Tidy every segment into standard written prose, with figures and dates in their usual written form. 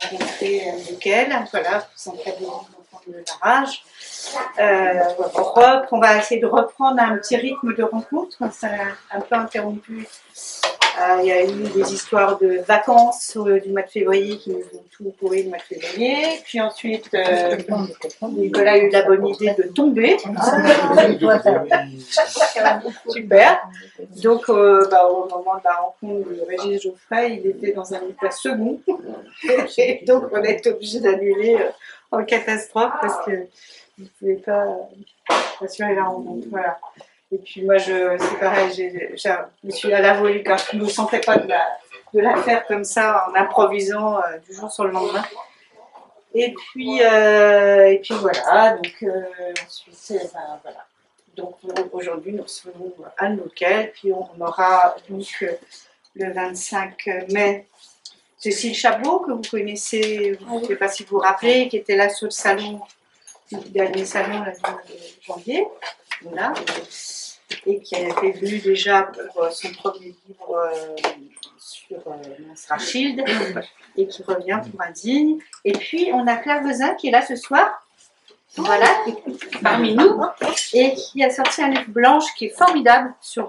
rencontrer lequel, voilà, sans faire des enfants de la rage. On va essayer de reprendre un petit rythme de rencontre, ça a un peu interrompu. Il y a eu des histoires de vacances du mois de février qui nous ont tout pourri le mois de février. Puis ensuite, Nicolas a eu la bonne idée de tomber. Super. Donc, au moment de la rencontre de Régis Geoffrey, il était dans un état second. Et donc, on a été obligé d'annuler en catastrophe parce qu'il ne pouvait pas assurer la rencontre. Voilà. Et puis moi, c'est pareil, je me suis à la volée car je ne me sentais pas de la faire comme ça en improvisant du jour sur le lendemain. Et puis voilà, donc ensuite, voilà. Donc aujourd'hui, nous recevons Anne Loquel, puis on aura donc le 25 mai Cécile Chabot, que vous connaissez, je ne sais pas si vous vous rappelez, qui était là sur le salon, le dernier salon de janvier. Voilà. Et qui avait venu déjà pour son premier livre sur Rothschild et qui revient pour Indigne. Et puis on a Claire Vezin qui est là ce soir, voilà, parmi nous, et qui a sorti un livre Blanche qui est formidable sur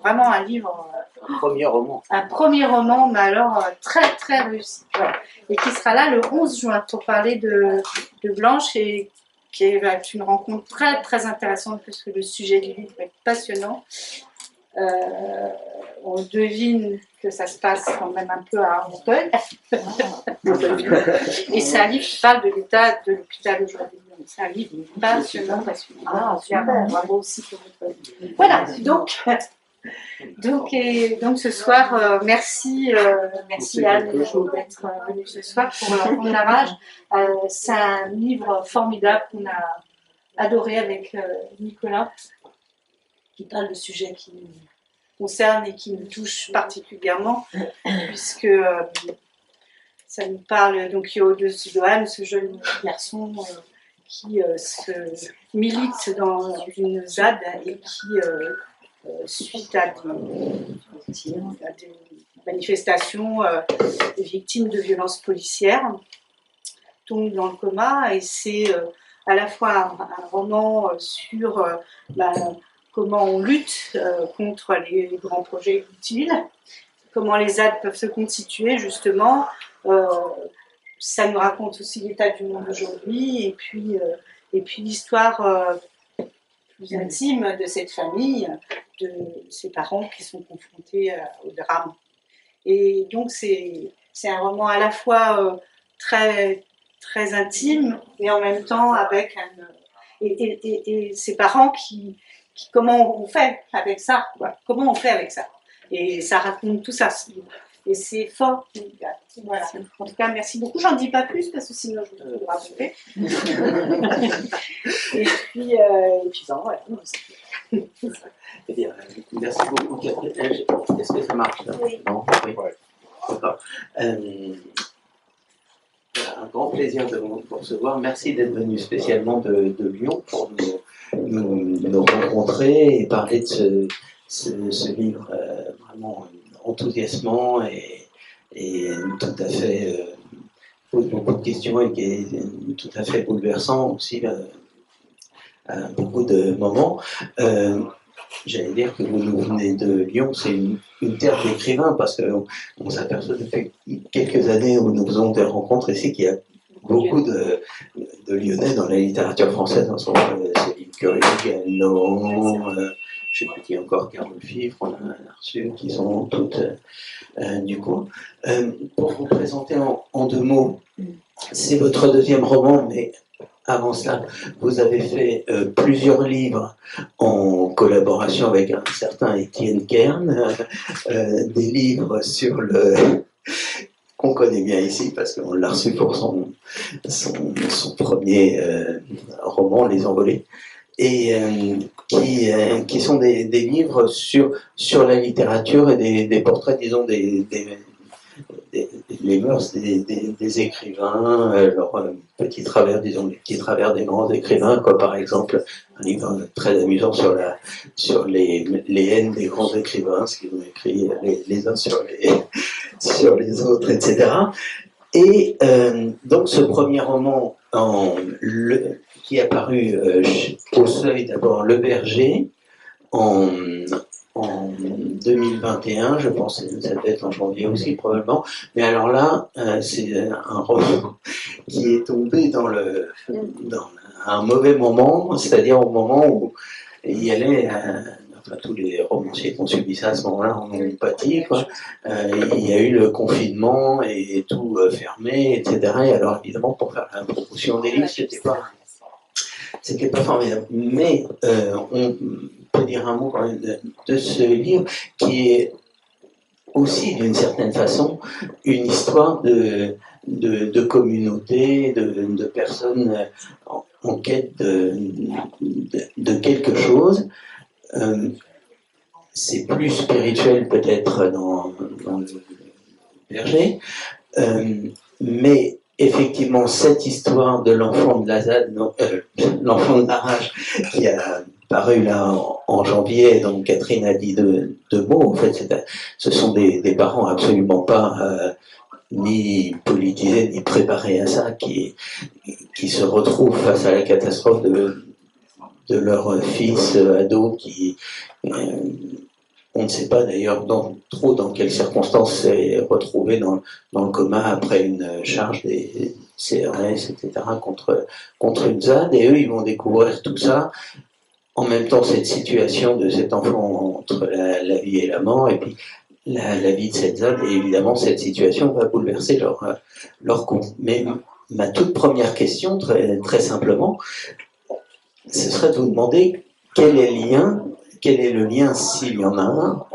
vraiment un livre. Un premier roman. Un premier roman, mais alors très très réussi. Voilà. Et qui sera là le 11 juin pour parler de Blanche et qui est une rencontre très très intéressante parce que le sujet du livre est passionnant. On devine que ça se passe quand même un peu à Argenteuil. Et c'est un livre qui parle de l'état de l'hôpital aujourd'hui. C'est un livre passionnant. Bravo aussi pour votre... Voilà, donc ce soir, merci Anne d'être venue ce soir pour Rendre la rage. C'est un livre formidable qu'on a adoré avec Nicolas, qui parle de sujets qui nous concernent et qui nous touchent particulièrement, puisque ça nous parle, donc il y a au-dessus de Anne, ce jeune garçon qui se milite dans une ZAD et qui... suite à des manifestations, victimes de violences policières, tombe dans le coma, et c'est à la fois un roman sur comment on lutte contre les grands projets utiles, comment les ZAD peuvent se constituer justement. Ça nous raconte aussi l'état du monde aujourd'hui, et puis l'histoire plus intime de cette famille, de ses parents qui sont confrontés au drame. Et donc c'est un roman à la fois très, très intime, et en même temps avec et ses parents qui comment on fait avec ça, quoi. Comment on fait avec ça. Et ça raconte tout ça. Et c'est fort. Voilà. En tout cas, merci beaucoup. J'en dis pas plus parce que sinon je vais vous raconter. Et puis bon, voilà. Eh bien, merci beaucoup, Catherine. Est-ce que ça marche là? Oui. Non? Oui. D'accord. Un grand plaisir de vous recevoir. Merci d'être venu spécialement de Lyon pour nous rencontrer et parler de ce livre vraiment enthousiasmant et tout à fait pose beaucoup de questions et qui est tout à fait bouleversant aussi à beaucoup de moments. J'allais dire que vous venez de Lyon, c'est une terre d'écrivains, parce qu'on s'aperçoit depuis quelques années où nous faisons des rencontres ici qu'il y a beaucoup de Lyonnais dans la littérature française. En ce moment, Céline Curieux, Galland, je ne sais plus qui encore, Carole Fifre, on a reçu, qui sont toutes du coup. Pour vous présenter en deux mots, c'est votre deuxième roman, mais avant cela, vous avez fait plusieurs livres en collaboration avec un certain Étienne Kern, des livres sur qu'on connaît bien ici parce qu'on l'a reçu pour son premier roman, Les Envolés, et qui sont des livres sur la littérature et des portraits, disons, les mœurs des écrivains, leurs petits travers, disons, les petits travers des grands écrivains, comme par exemple un livre très amusant sur les haines des grands écrivains, ce qu'ils ont écrit les uns sur les autres, etc. Et donc ce premier roman qui est apparu au Seuil, d'abord Le Berger, en, en 2021, je pense que ça peut être en janvier aussi probablement, mais alors là, c'est un roman qui est tombé dans un mauvais moment, c'est-à-dire au moment où il y allait, enfin tous les romanciers qui ont subi ça à ce moment-là en ont pâti, quoi. Il y a eu le confinement et tout fermé, etc. Et alors évidemment pour faire la promotion des livres, c'était pas formidable. Mais on peut dire un mot quand même de ce livre qui est aussi d'une certaine façon une histoire de communauté, de personnes en quête de quelque chose. C'est plus spirituel peut-être dans le Berger, mais effectivement cette histoire de l'enfant de Lazade, l'enfant de Narage, qui a paru là en janvier, donc Catherine a dit deux mots, en fait ce sont des parents absolument pas ni politisés ni préparés à ça, qui se retrouvent face à la catastrophe de leur fils ado qui on ne sait pas d'ailleurs trop dans quelles circonstances s'est retrouvé dans le coma après une charge des CRS, etc. contre une ZAD, et eux ils vont découvrir tout ça. En même temps, cette situation de cet enfant entre la vie et la mort, et puis la vie de cette ZAD, et évidemment cette situation va bouleverser leur couple. Mais ma toute première question, très, très simplement, ce serait de vous demander quel est le lien, s'il y en a un,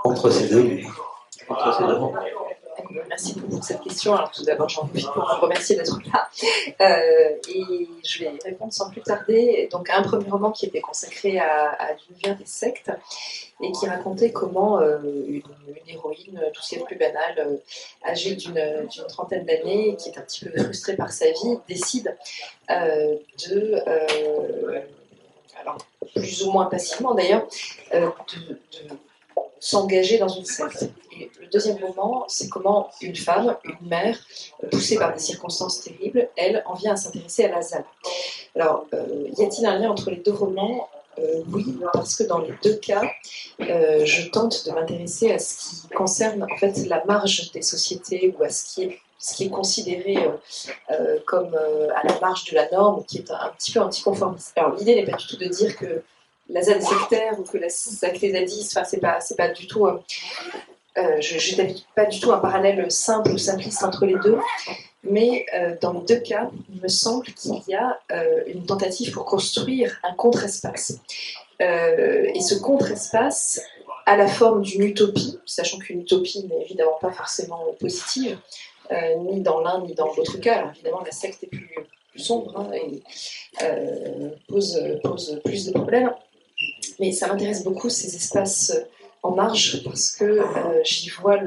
entre ces deux livres, entre ces deux romans. Merci pour cette question. Alors tout d'abord, j'en profite pour vous remercier d'être là. Et je vais répondre sans plus tarder. Donc un premier roman qui était consacré à l'univers des sectes et qui racontait comment une héroïne, tout ce qui est plus banal, âgée d'une trentaine d'années, qui est un petit peu frustrée par sa vie, décide alors plus ou moins passivement d'ailleurs, de s'engager dans une secte. Et le deuxième roman, c'est comment une femme, une mère, poussée par des circonstances terribles, elle en vient à s'intéresser à la ZAD. Alors, y a-t-il un lien entre les deux romans ? Oui, parce que dans les deux cas, je tente de m'intéresser à ce qui concerne en fait la marge des sociétés ou à ce qui est considéré comme à la marge de la norme, qui est un petit peu anticonformiste. Alors l'idée n'est pas du tout de dire que la ZAD est sectaire ou que la secte est zadiste, enfin c'est pas du tout... je n'établis pas du tout un parallèle simple ou simpliste entre les deux, mais dans les deux cas, il me semble qu'il y a une tentative pour construire un contre-espace. Et ce contre-espace a la forme d'une utopie, sachant qu'une utopie n'est évidemment pas forcément positive, ni dans l'un ni dans l'autre cas. Alors évidemment, la secte est plus sombre et pose plus de problèmes. Mais ça m'intéresse beaucoup, ces espaces en marge, parce que j'y vois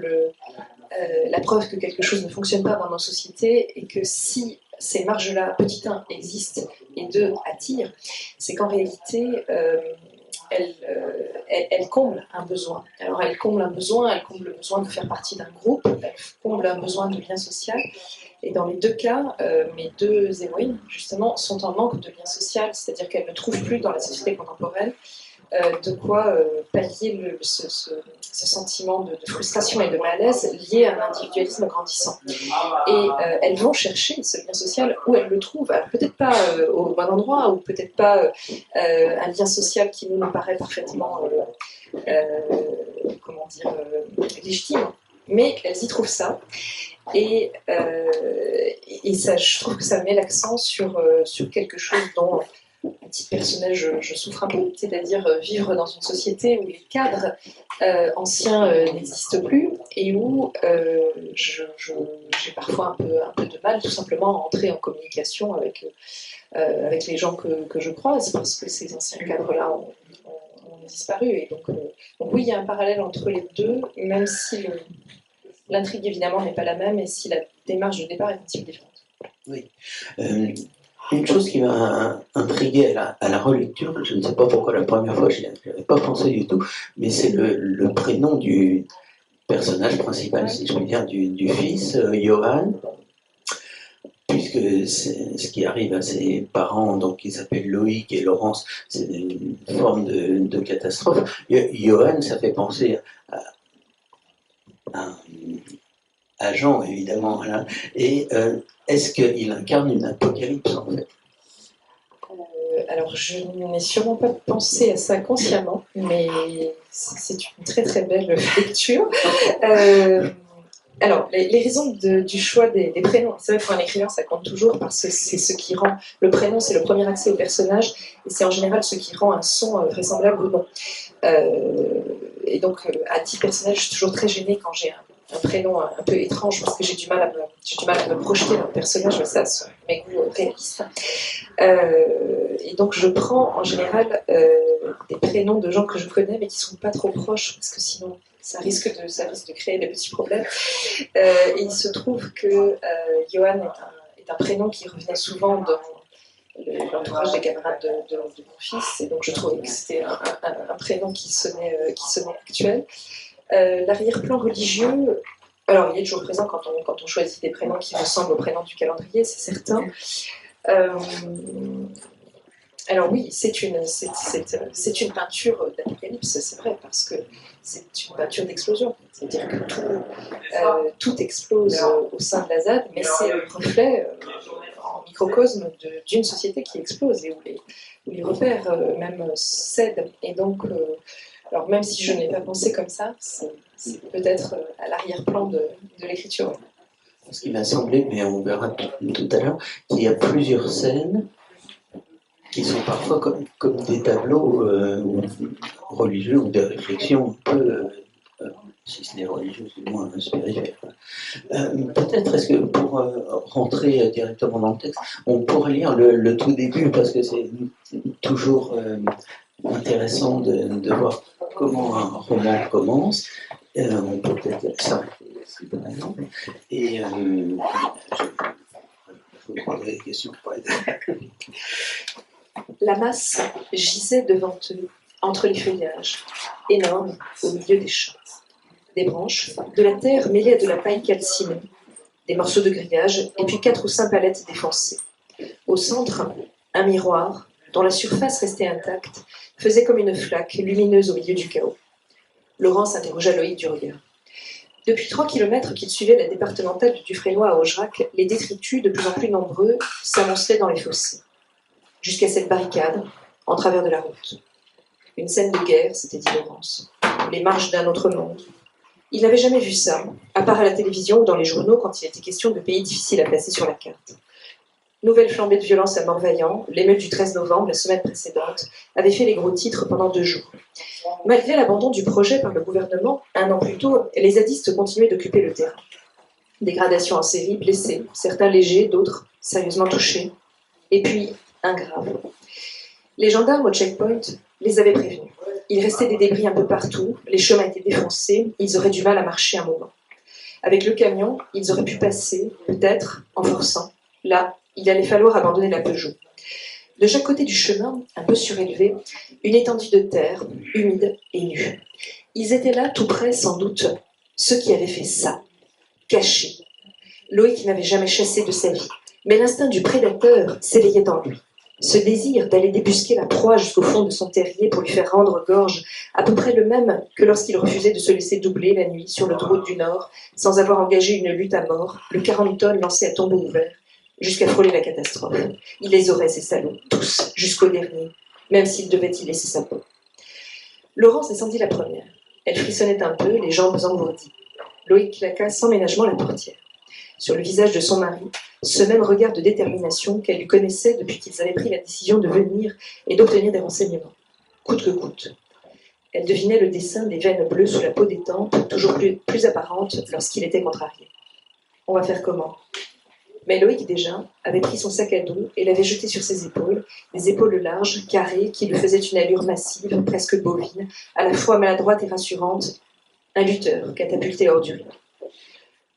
la preuve que quelque chose ne fonctionne pas dans nos sociétés et que si ces marges-là, petit 1, existent et 2, attirent, c'est qu'en réalité, elle comble un besoin. Alors elle comble le besoin de faire partie d'un groupe, elle comble un besoin de lien social. Et dans les deux cas, mes deux héroïnes, justement, sont en manque de lien social, c'est-à-dire qu'elles ne trouvent plus dans la société contemporaine de quoi pallier ce sentiment de frustration et de malaise lié à un individualisme grandissant. Et elles vont chercher ce lien social où elles le trouvent. Alors peut-être pas au bon endroit, ou peut-être pas un lien social qui nous paraît parfaitement légitime, mais elles y trouvent ça. Et ça, je trouve que ça met l'accent sur quelque chose dont, à titre personnel, je souffre un peu, c'est-à-dire vivre dans une société où les cadres anciens n'existent plus et où j'ai parfois un peu de mal tout simplement à entrer en communication avec les gens que je croise, parce que ces anciens cadres-là ont disparu. Et donc oui, il y a un parallèle entre les deux, même si l'intrigue évidemment n'est pas la même et si la démarche de départ est un petit peu différente. Oui. Une chose qui m'a intrigué à la relecture, je ne sais pas pourquoi la première fois je n'y avais pas pensé du tout, mais c'est le prénom du personnage principal, si je puis dire, du fils, Johan, puisque ce qui arrive à ses parents, donc qui s'appellent Loïc et Laurence, c'est une forme de catastrophe. Johan, ça fait penser à Jean, évidemment. Voilà. Et est-ce qu'il incarne une apocalypse, en fait? Alors, je n'ai sûrement pas pensé à ça consciemment, mais c'est une très très belle lecture. Alors, les raisons du choix des prénoms, c'est vrai, pour un écrivain, ça compte toujours parce que c'est ce qui rend le prénom, c'est le premier accès au personnage, et c'est en général ce qui rend un son vraisemblable ou non. Et donc, à titre personnel, je suis toujours très gênée quand j'ai un prénom un peu étrange parce que j'ai du mal à me projeter dans le personnage, mais ça, c'est mes goûts réalistes. Et donc, je prends en général des prénoms de gens que je connais mais qui ne sont pas trop proches parce que sinon, ça risque de créer des petits problèmes. Et il se trouve que Johan est un prénom qui revenait souvent dans l'entourage des camarades de mon fils, et donc je trouvais que c'était un prénom qui sonnait actuel. L'arrière-plan religieux, alors il est toujours présent quand on choisit des prénoms qui ressemblent aux prénoms du calendrier, c'est certain. Alors oui, c'est une peinture d'apocalypse, c'est vrai, parce que c'est une peinture d'explosion. C'est-à-dire que tout explose au sein de la ZAD, mais c'est le reflet en microcosme d'une société qui explose et où les repères même cèdent. Et donc, alors même si je n'ai pas pensé comme ça, c'est peut-être à l'arrière-plan de l'écriture. Ce qui m'a semblé, mais on verra tout à l'heure, qu'il y a plusieurs scènes qui sont parfois comme des tableaux religieux ou des réflexions un peu, si ce n'est religieuses, du moins spirituelles. Peut-être, est-ce que pour rentrer directement dans le texte, on pourrait lire le tout début, parce que c'est toujours intéressant de voir comment un roman commence. On peut peut-être s'arrêter ici, par exemple. Et je vous prendrai des questions pour aider. La masse gisait devant eux, entre les feuillages, énorme, au milieu des champs. Des branches, de la terre mêlée à de la paille calcinée, des morceaux de grillage, et puis 4 ou 5 palettes défoncées. Au centre, un miroir, dont la surface restait intacte, faisait comme une flaque lumineuse au milieu du chaos. Laurence interrogea Loïc du regard. Depuis 3 kilomètres qu'il suivait la départementale du Dufrénois à Augerac, les détritus, de plus en plus nombreux, s'amoncelaient dans les fossés. Jusqu'à cette barricade, en travers de la route. Une scène de guerre, s'était dit Laurence. Les marches d'un autre monde. Il n'avait jamais vu ça, à part à la télévision ou dans les journaux quand il était question de pays difficiles à placer sur la carte. Nouvelle flambée de violence à Morvaillant, l'émeute du 13 novembre, la semaine précédente, avait fait les gros titres pendant 2 jours. Malgré l'abandon du projet par le gouvernement, 1 an plus tôt, les zadistes continuaient d'occuper le terrain. Dégradation en série, blessés, certains légers, d'autres sérieusement touchés. Et puis, un grave. Les gendarmes au checkpoint les avaient prévenus. Il restait des débris un peu partout, les chemins étaient défoncés, ils auraient du mal à marcher un moment. Avec le camion, ils auraient pu passer, peut-être, en forçant. Là, il allait falloir abandonner la Peugeot. De chaque côté du chemin, un peu surélevé, une étendue de terre, humide et nue. Ils étaient là, tout près, sans doute, ceux qui avaient fait ça, cachés. Loïc n'avait jamais chassé de sa vie, mais l'instinct du prédateur s'éveillait en lui. Ce désir d'aller débusquer la proie jusqu'au fond de son terrier pour lui faire rendre gorge, à peu près le même que lorsqu'il refusait de se laisser doubler la nuit sur l'autoroute du Nord, sans avoir engagé une lutte à mort, le 40 tonnes lancé à tombeau ouvert, jusqu'à frôler la catastrophe. Il les aurait, ces salauds, tous, jusqu'au dernier, même s'il devait y laisser sa peau. Laurence descendit la première. Elle frissonnait un peu, les jambes engourdies. Loïc claqua sans ménagement la portière. Sur le visage de son mari, ce même regard de détermination qu'elle lui connaissait depuis qu'ils avaient pris la décision de venir et d'obtenir des renseignements, coûte que coûte. Elle devinait le dessin des veines bleues sous la peau des tempes, toujours plus apparentes lorsqu'il était contrarié. On va faire comment ? Mais Loïc, déjà, avait pris son sac à dos et l'avait jeté sur ses épaules, des épaules larges, carrées, qui lui faisaient une allure massive, presque bovine, à la fois maladroite et rassurante, un lutteur catapulté hors du ring.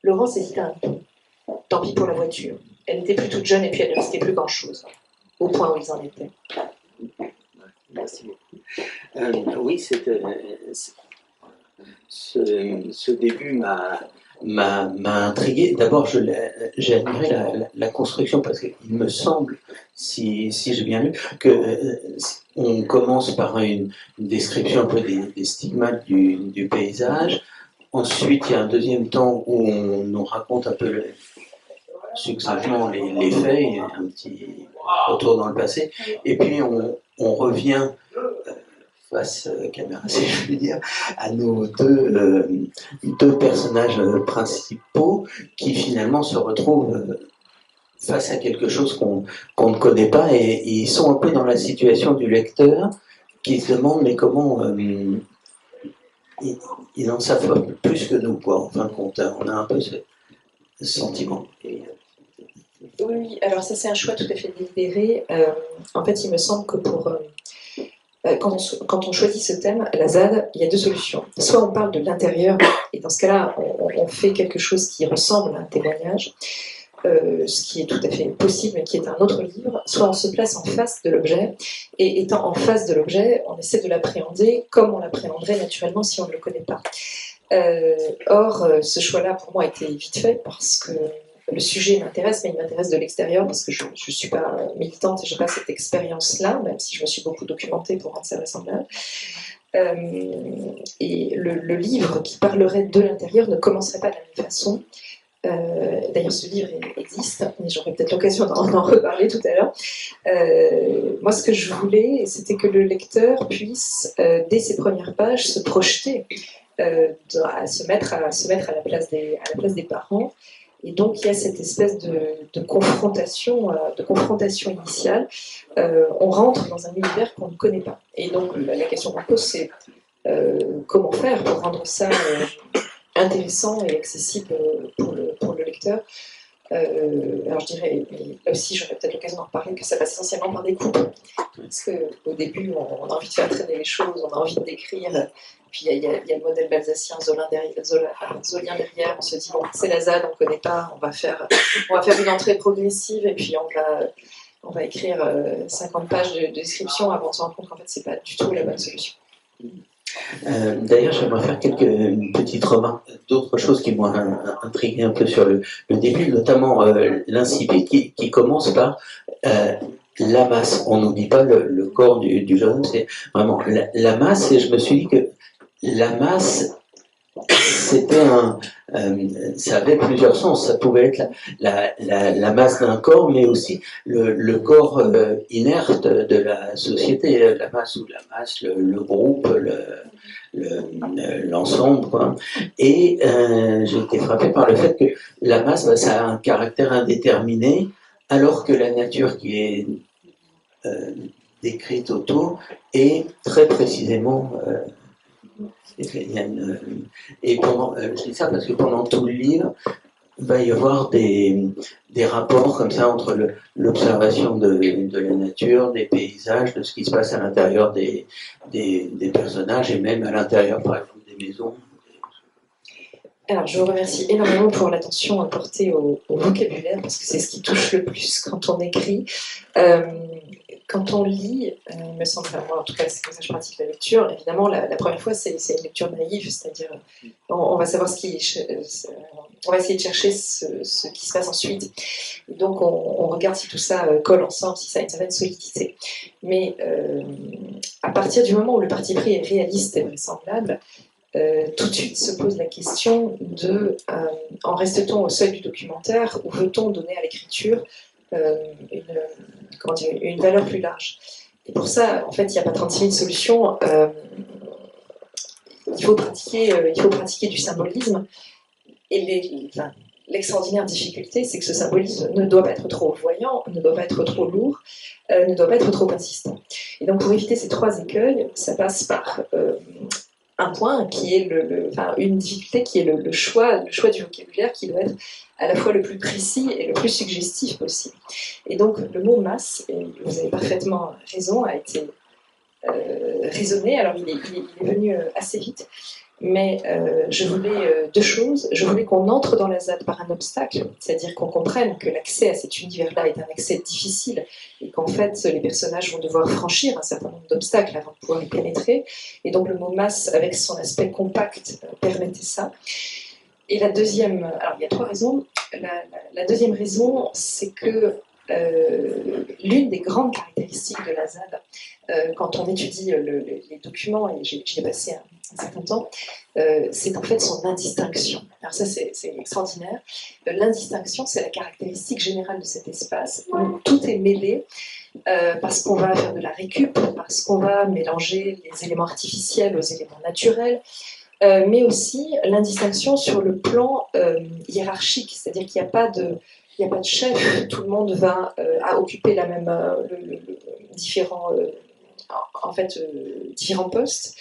Laurence hésita un peu. Tant pis pour la voiture. Elle n'était plus toute jeune et puis elle ne risquait plus grand-chose. Au point où ils en étaient. Merci beaucoup. Oui, ce début m'a intrigué. D'abord, j'ai admiré la construction parce qu'il me semble, si j'ai bien lu, que on commence par une description un peu des stigmates du paysage. Ensuite, il y a un deuxième temps où on nous raconte un peu succinctement les faits, et un petit retour dans le passé. Et puis, on revient face caméra, si je puis dire, à nos deux personnages principaux qui finalement se retrouvent face à quelque chose qu'on ne connaît pas, et ils sont un peu dans la situation du lecteur qui se demande mais comment ils en savent plus que nous, quoi. En fin de compte, on a un peu ce sentiment. Oui, alors ça c'est un choix tout à fait délibéré. En fait, il me semble que quand on choisit ce thème, la ZAD, il y a deux solutions. Soit on parle de l'intérieur, et dans ce cas-là, on fait quelque chose qui ressemble à un témoignage, ce qui est tout à fait possible, mais qui est un autre livre. Soit on se place en face de l'objet, et étant en face de l'objet, on essaie de l'appréhender comme on l'appréhenderait naturellement si on ne le connaît pas. Or, ce choix-là, pour moi, a été vite fait, parce que le sujet m'intéresse, mais il m'intéresse de l'extérieur, parce que je ne suis pas militante et je n'ai pas cette expérience-là, même si je me suis beaucoup documentée pour rendre ça vraisemblable. Et le livre qui parlerait de l'intérieur ne commencerait pas de la même façon. D'ailleurs, ce livre existe, mais j'aurai peut-être l'occasion d'en reparler tout à l'heure. Moi, ce que je voulais, c'était que le lecteur puisse, dès ses premières pages, se projeter, se mettre à la place des parents. Et donc, il y a cette espèce de confrontation initiale. On rentre dans un univers qu'on ne connaît pas. Et donc, la question qu'on pose, c'est comment faire pour rendre ça intéressant et accessible pour le lecteur. Alors, je dirais, là aussi, j'aurais peut-être l'occasion d'en reparler, que ça passe essentiellement par des coupes. Parce qu'au début, on a envie de faire traîner les choses, on a envie de décrire. Puis il y a le modèle alsacien Zolien derrière, on se dit, bon, c'est la ZAD, on ne connaît pas, on va faire une entrée progressive, et puis on va écrire 50 pages de description avant de se rendre compte qu'en fait, ce n'est pas du tout la bonne solution. D'ailleurs, j'aimerais faire une petite remarque d'autres choses qui m'ont intrigué un peu sur le début, notamment l'incipit qui commence par la masse. On nous dit pas le corps du jeune homme, c'est vraiment la masse, et je me suis dit que la masse, c'était ça avait plusieurs sens. Ça pouvait être la masse d'un corps, mais aussi le corps inerte de la société, la masse ou la masse, le groupe, l'ensemble, quoi. Et j'ai été frappé par le fait que la masse, ça a un caractère indéterminé, alors que la nature qui est décrite autour est très précisément et je dis ça parce que pendant tout le livre, il va y avoir des rapports comme ça entre l'observation de la nature, des paysages, de ce qui se passe à l'intérieur des personnages, et même à l'intérieur, par exemple, des maisons. Alors, je vous remercie énormément pour l'attention portée au vocabulaire, parce que c'est ce qui touche le plus quand on écrit. Quand on lit, il me semble, moi en tout cas, c'est comme ça que je pratique la lecture. Évidemment, la première fois, c'est une lecture naïve, c'est-à-dire on va savoir on va essayer de chercher ce qui se passe ensuite. Et donc, on regarde si tout ça colle ensemble, si ça a une certaine solidité. Mais à partir du moment où le parti pris est réaliste et vraisemblable, tout de suite se pose la question de en reste-t-on au seuil du documentaire, ou veut-on donner à l'écriture une valeur plus large. Et pour ça, en fait, il n'y a pas 36 000 solutions. Il faut pratiquer du symbolisme. Et l'extraordinaire difficulté, c'est que ce symbolisme ne doit pas être trop voyant, ne doit pas être trop lourd, ne doit pas être trop insistant. Et donc, pour éviter ces trois écueils, ça passe par un point qui est une difficulté qui est le choix du vocabulaire, qui doit être à la fois le plus précis et le plus suggestif possible. Et donc le mot masse, et vous avez parfaitement raison, a été raisonné. Alors il est venu assez vite, mais je voulais deux choses. Je voulais qu'on entre dans la ZAD par un obstacle, c'est-à-dire qu'on comprenne que l'accès à cet univers-là est un accès difficile et qu'en fait les personnages vont devoir franchir un certain nombre d'obstacles avant de pouvoir y pénétrer. Et donc le mot masse, avec son aspect compact, permettait ça. Et la deuxième, alors il y a trois raisons. La deuxième raison, c'est que l'une des grandes caractéristiques de la ZAD, quand on étudie les documents, et j'y ai passé un certain temps, c'est en fait son indistinction. Alors ça, c'est extraordinaire. L'indistinction, c'est la caractéristique générale de cet espace, où tout est mêlé, parce qu'on va faire de la récup, parce qu'on va mélanger les éléments artificiels aux éléments naturels, mais aussi l'indistinction sur le plan hiérarchique, c'est-à-dire qu'il n'y a pas de chef, tout le monde va occuper la même, différents postes.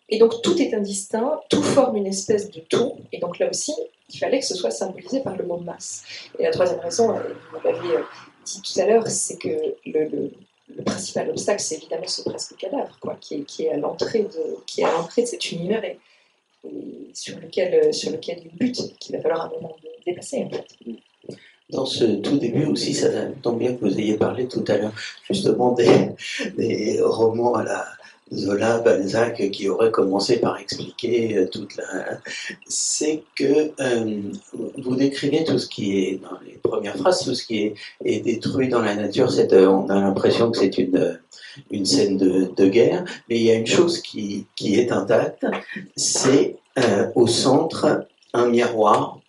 Et donc tout est indistinct, tout forme une espèce de tout. Et donc là aussi, il fallait que ce soit symbolisé par le mot masse. Et la troisième raison, vous l'avez dit tout à l'heure, c'est que le principal obstacle, c'est évidemment ce presque cadavre, quoi, qui est à l'entrée de cet univers et sur lequel il bute, qu'il va falloir un moment dépasser, en fait. Dans ce tout début aussi, ça tombe bien que vous ayez parlé tout à l'heure justement des romans à la Zola, Balzac, qui auraient commencé par expliquer toute la... C'est que vous décrivez tout ce qui est, dans les premières phrases, tout ce qui est détruit dans la nature. On a l'impression que c'est une scène de guerre, mais il y a une chose qui est intacte, c'est au centre un miroir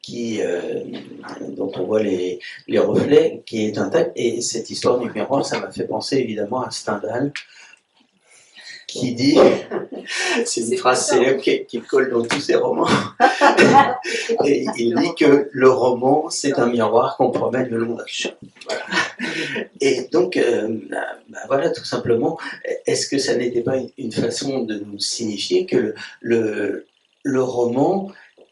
dont on voit les reflets, qui est intact. Et cette histoire du miroir, ça m'a fait penser évidemment à Stendhal, qui dit, c'est une phrase célèbre qui colle dans tous ses romans, et il dit que le roman, c'est un miroir qu'on promène le long d'un champ. Voilà. Et donc, voilà, tout simplement, est-ce que ça n'était pas une façon de nous signifier que le roman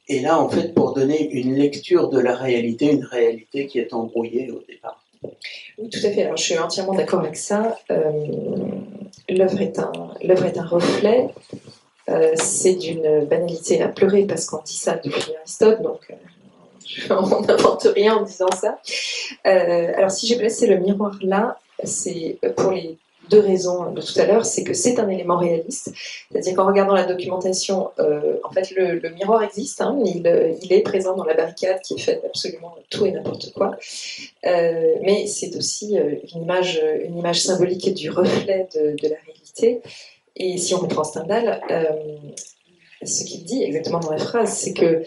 est là, en fait, pour donner une lecture de la réalité, une réalité qui est embrouillée au départ? Oui, tout à fait. Alors, je suis entièrement d'accord avec ça. L'œuvre est un reflet. C'est d'une banalité à pleurer parce qu'on dit ça depuis Aristote, donc on n'invente rien en disant ça. Alors, si j'ai placé le miroir là, c'est pour les deux raisons de tout à l'heure, c'est que c'est un élément réaliste, c'est-à-dire qu'en regardant la documentation, en fait le miroir existe, hein, il est présent dans la barricade qui est faite absolument tout et n'importe quoi, mais c'est aussi une image symbolique du reflet de la réalité. Et si on reprend Stendhal, ce qu'il dit exactement dans la phrase, c'est que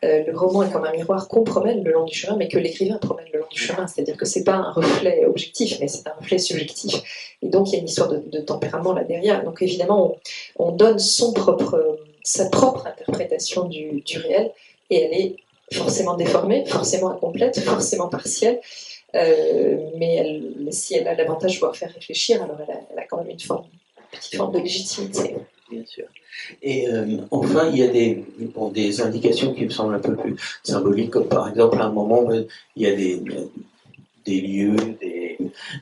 le roman est comme un miroir qu'on promène le long du chemin, mais que l'écrivain promène le long du chemin. C'est-à-dire que c'est pas un reflet objectif, mais c'est un reflet subjectif. Et donc il y a une histoire de tempérament là derrière. Donc évidemment, on donne sa propre interprétation du réel, et elle est forcément déformée, forcément incomplète, forcément partielle. Mais si elle a l'avantage de pouvoir faire réfléchir, alors elle a quand même une petite forme de légitimité. Bien sûr. Et enfin, il y a des indications qui me semblent un peu plus symboliques, comme par exemple, à un moment, il y a des lieux,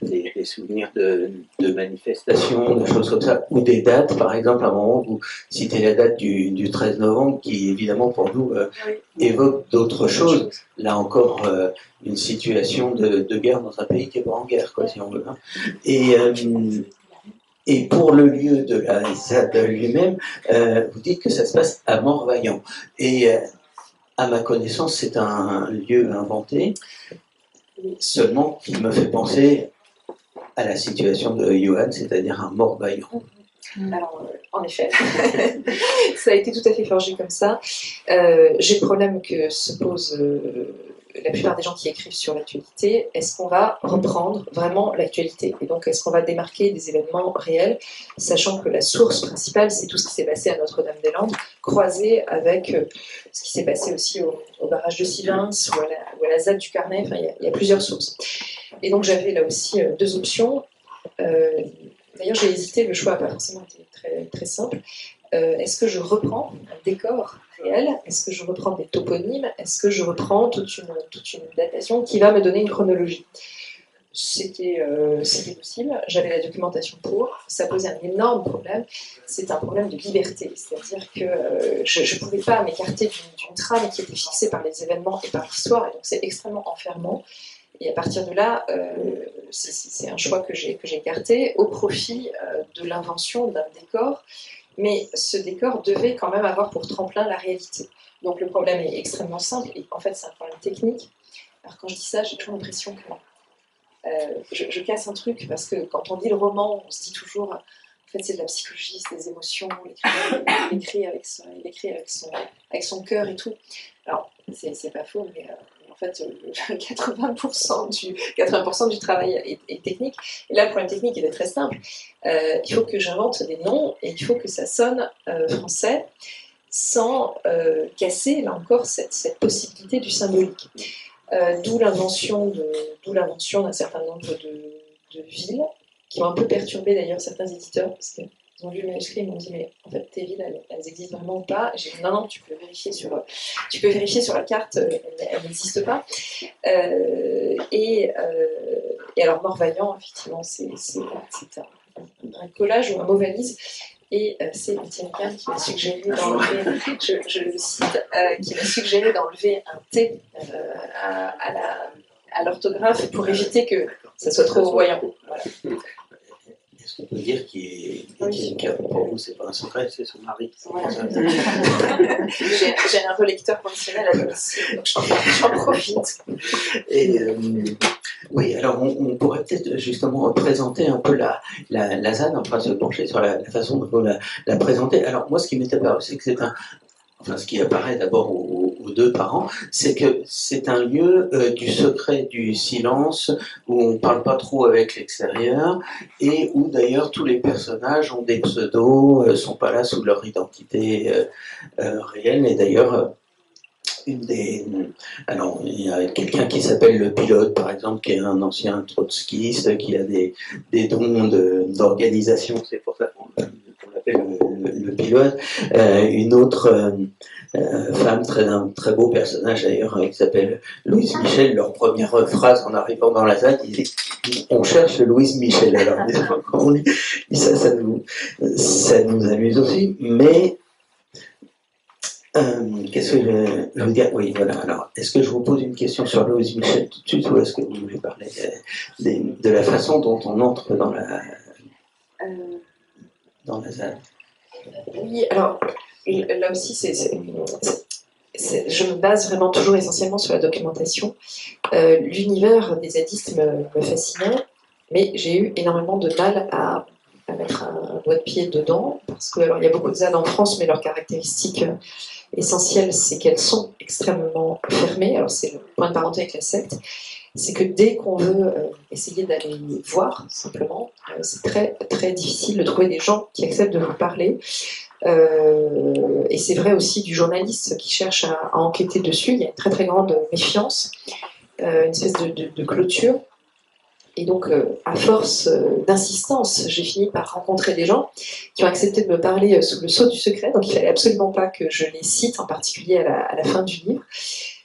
des souvenirs de manifestations, de choses comme ça, ou des dates, par exemple, à un moment, vous citez la date du 13 novembre, qui évidemment pour nous évoque d'autres choses. Là encore, une situation de guerre dans un pays qui n'est pas en guerre, quoi, si on veut. Hein. Et pour le lieu de la ZAD lui-même, vous dites que ça se passe à Morvaillant. Et à ma connaissance, c'est un lieu inventé, seulement qui me fait penser à la situation de Johan, c'est-à-dire un Morvaillant. Alors, en effet, ça a été tout à fait forgé comme ça. J'ai le problème que se pose la plupart des gens qui écrivent sur l'actualité. Est-ce qu'on va reprendre vraiment l'actualité? Et donc, est-ce qu'on va démarquer des événements réels, sachant que la source principale, c'est tout ce qui s'est passé à Notre-Dame-des-Landes, croisé avec ce qui s'est passé aussi au barrage de Sivins ou à la ZAD du Carnet. Enfin, il y a plusieurs sources. Et donc, j'avais là aussi deux options. D'ailleurs, j'ai hésité, le choix n'a pas forcément été très, très simple. Est-ce que je reprends un décor réel? Est-ce que je reprends des toponymes? Est-ce que je reprends toute une datation qui va me donner une chronologie? c'était possible, j'avais la documentation pour, ça posait un énorme problème, c'est un problème de liberté, c'est-à-dire que je ne pouvais pas m'écarter d'une trame qui était fixée par les événements et par l'histoire, et donc c'est extrêmement enfermant. Et à partir de là, c'est un choix que j'ai écarté au profit de l'invention d'un décor, mais ce décor devait quand même avoir pour tremplin la réalité. Donc le problème est extrêmement simple, et en fait c'est un problème technique. Alors quand je dis ça, j'ai toujours l'impression que je casse un truc, parce que quand on lit le roman, on se dit toujours, en fait c'est de la psychologie, c'est des émotions, il écrit avec son cœur et tout. Alors c'est pas faux, mais en fait 80% du travail est technique. Et là le problème technique il est très simple. Il faut que j'invente des noms, et il faut que ça sonne français, sans casser, là encore, cette possibilité du symbolique. D'où l'invention d'un certain nombre de villes, qui ont un peu perturbé d'ailleurs certains éditeurs, parce qu'ils ont lu le manuscrit et m'ont dit mais en fait tes villes elles existent vraiment ou pas. J'ai dit non, tu peux vérifier sur la carte, elles n'existent pas. Et alors Morvaillant, effectivement, c'est un collage ou un mot valise. Et c'est Étienne Kahn qui m'a suggéré d'enlever, je le cite, qui m'a suggéré d'enlever un T à l'orthographe pour éviter que ça soit trop voyant. Voilà. Est-ce qu'on peut dire Étienne Kahn, pour vous, c'est pas un secret, c'est son mari? Voilà. J'ai un relecteur conditionnel à domicile, donc j'en profite. Et oui, alors on pourrait peut-être justement présenter un peu la ZAD, enfin se pencher sur la façon dont la présenter. Alors moi, ce qui m'est apparu, c'est que ce qui apparaît d'abord aux deux parents, c'est que c'est un lieu du secret, du silence, où on ne parle pas trop avec l'extérieur, et où d'ailleurs tous les personnages ont des pseudos, sont pas là sous leur identité réelle, et d'ailleurs alors, il y a quelqu'un qui s'appelle le pilote, par exemple, qui est un ancien trotskiste, qui a des dons d'organisation, c'est pour ça qu'on l'appelle le pilote. Une autre femme, un très beau personnage d'ailleurs, qui s'appelle Louise Michel. Leur première phrase en arrivant dans la ZAD, ils disent « On cherche Louise Michel ». Alors, quand on lit ça, ça nous amuse aussi, mais qu'est-ce que je veux dire? Oui, voilà. Alors, est-ce que je vous pose une question sur Louise Michel tout de suite, ou est-ce que vous voulez parler de la façon dont on entre dans la ZAD? Oui, alors là aussi, je me base vraiment toujours essentiellement sur la documentation. L'univers des zadistes me fascinait, mais j'ai eu énormément de mal à mettre un doigt de pied dedans, parce que alors, il y a beaucoup de ZAD en France, mais leur caractéristique essentielle, c'est qu'elles sont extrêmement fermées. Alors c'est le point de parenté avec la secte, c'est que dès qu'on veut essayer d'aller voir, simplement, c'est très, très difficile de trouver des gens qui acceptent de vous parler. Et c'est vrai aussi du journaliste qui cherche à enquêter dessus. Il y a une très, très grande méfiance, une espèce de clôture. Et donc, à force d'insistance, j'ai fini par rencontrer des gens qui ont accepté de me parler sous le sceau du secret. Donc, il ne fallait absolument pas que je les cite, en particulier à la fin du livre.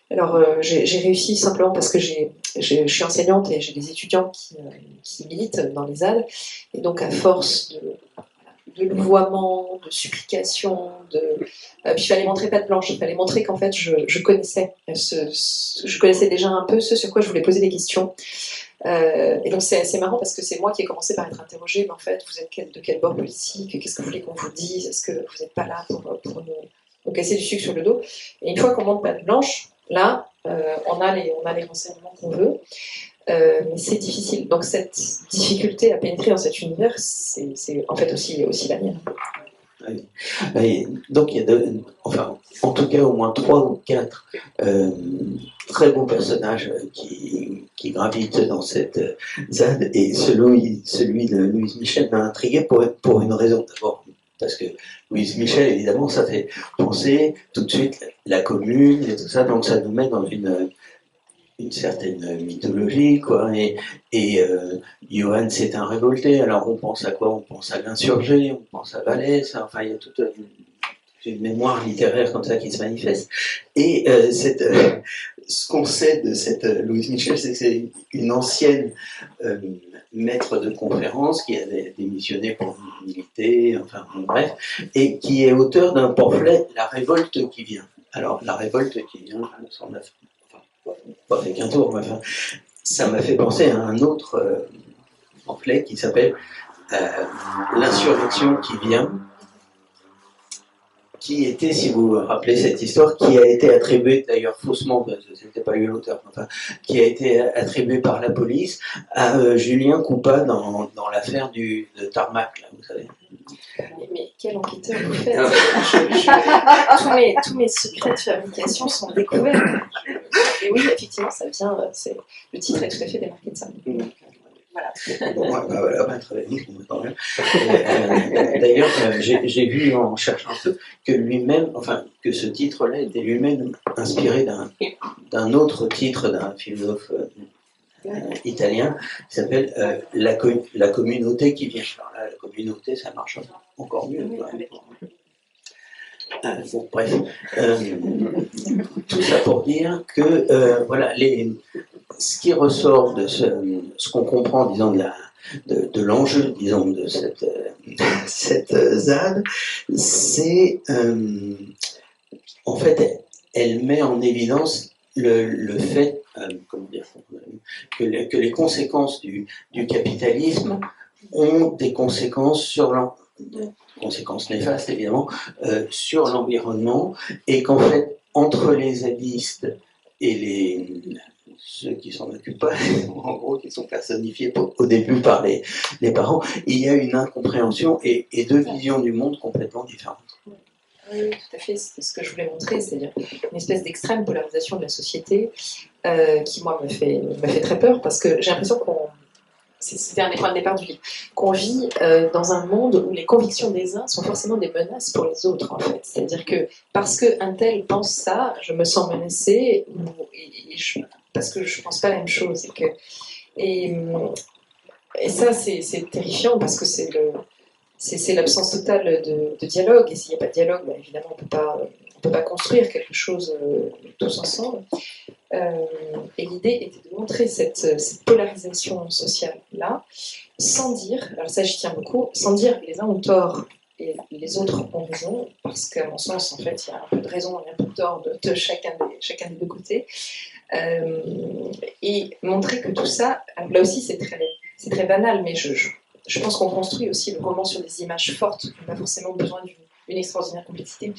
Alors, j'ai réussi simplement parce que je suis enseignante et j'ai des étudiants qui militent dans les ZAD. Et donc, à force de louvoiement, de supplication, puis il fallait montrer patte blanche, il fallait montrer qu'en fait je connaissais déjà un peu ce sur quoi je voulais poser des questions. Et donc c'est marrant parce que c'est moi qui ai commencé par être interrogée, mais en fait vous êtes de quel bord politique, qu'est-ce que vous voulez qu'on vous dise, est-ce que vous n'êtes pas là pour nous casser du sucre sur le dos. Et une fois qu'on monte patte blanche, là on a les renseignements qu'on veut. Mais c'est difficile. Donc cette difficulté à pénétrer dans cet univers, c'est en fait aussi la mienne. Oui. Et donc il y a en tout cas au moins 3 ou 4 très bons personnages qui gravitent dans cette ZAD, et celui de Louise Michel m'a intrigué pour une raison. D'abord parce que Louise Michel, évidemment, ça fait penser tout de suite la commune et tout ça, donc ça nous met dans une certaine mythologie, quoi. Et Johann, c'est un révolté. Alors on pense à quoi? On pense à l'insurgé, on pense à Valais. Enfin, il y a toute une une mémoire littéraire comme ça qui se manifeste. Et ce qu'on sait de cette Louise Michel, c'est que c'est une ancienne maître de conférence qui a démissionné pour militer, enfin bref, et qui est auteur d'un pamphlet, La révolte qui vient. Alors, La révolte qui vient, ça m'a pas fait qu'un tour, mais enfin, ça m'a fait penser à un autre pamphlet qui s'appelle L'insurrection qui vient, qui était, si vous vous rappelez cette histoire, qui a été attribuée, d'ailleurs faussement, parce que c'était pas lui l'auteur, enfin, qui a été attribuée par la police à Julien Coupat dans l'affaire de Tarmac, là, vous savez. Mais quel enquêteur vous faites? Tous mes secrets de fabrication sont découverts. Et oui, effectivement, ça vient. Le titre est tout à fait démarqué de ça. Voilà. Bon, voilà, très bien, on m'entend bien. D'ailleurs, j'ai vu en cherchant un peu que lui-même, enfin, que ce titre-là était lui-même inspiré d'un autre titre d'un philosophe italien qui s'appelle la communauté qui vient. Alors là, la communauté, ça marche encore mieux. Bon, bref, tout ça pour dire que voilà, ce qui ressort de ce qu'on comprend, disons, de l'enjeu, disons, de cette ZAD, c'est en fait, elle met en évidence le fait, comment dire, que les conséquences du capitalisme ont des conséquences conséquences néfastes évidemment, sur l'environnement, et qu'en fait, entre les zadistes et ceux qui s'en occupent pas, en gros, qui sont personnifiés au début par les parents, il y a une incompréhension et deux visions du monde complètement différentes. Oui, tout à fait, c'est ce que je voulais montrer, c'est-à-dire une espèce d'extrême polarisation de la société qui, moi, me fait très peur, parce que j'ai l'impression c'était un des points de départ du livre, qu'on vit dans un monde où les convictions des uns sont forcément des menaces pour les autres, en fait. C'est-à-dire que parce qu'un tel pense ça, je me sens menacée, parce que je ne pense pas la même chose. Et ça, c'est terrifiant, parce que c'est l'absence totale de dialogue, et s'il n'y a pas de dialogue, bah, évidemment, on ne peut pas construire quelque chose tous ensemble. Et l'idée était de montrer cette polarisation sociale-là, sans dire, alors ça j'y tiens beaucoup, sans dire les uns ont tort et les autres ont raison, parce qu'à mon sens, en fait, il y a un peu de raison et un peu de tort de chacun des deux côtés, et montrer que tout ça, alors là aussi c'est très banal, mais je pense qu'on construit aussi le roman sur des images fortes, qui n'ont pas forcément besoin d'une extraordinaire complexité,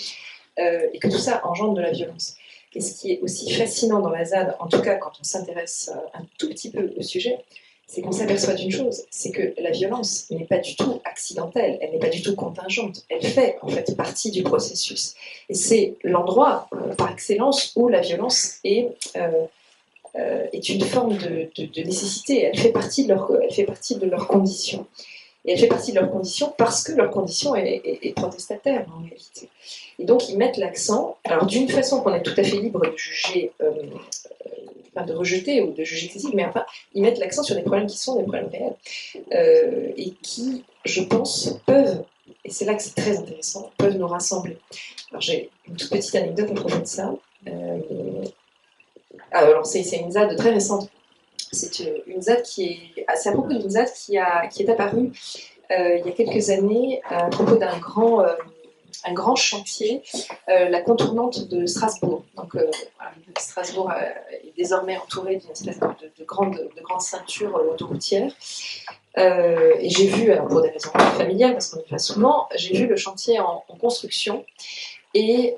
et que tout ça engendre de la violence. Et ce qui est aussi fascinant dans la ZAD, en tout cas quand on s'intéresse un tout petit peu au sujet, c'est qu'on s'aperçoit d'une chose, c'est que la violence n'est pas du tout accidentelle, elle n'est pas du tout contingente, elle fait en fait partie du processus. Et c'est l'endroit par excellence où la violence est une forme de nécessité, elle fait partie de leurs conditions. Et elle fait partie de leurs conditions parce que leur condition est protestataire en réalité. Et donc ils mettent l'accent, alors d'une façon qu'on est tout à fait libre de juger, de rejeter ou de juger critique, mais enfin ils mettent l'accent sur des problèmes qui sont des problèmes réels et qui, je pense, peuvent, et c'est là que c'est très intéressant, peuvent nous rassembler. Alors j'ai une toute petite anecdote à propos de ça. Alors c'est une ZAD très récente. C'est une ZAD c'est à propos d'une ZAD qui est apparue il y a quelques années à propos d'un un grand chantier, la contournante de Strasbourg. Donc Strasbourg est désormais entourée d'une espèce de grande ceinture autoroutière. Et j'ai vu, alors pour des raisons familiales, parce qu'on y va souvent, j'ai vu le chantier en construction. Et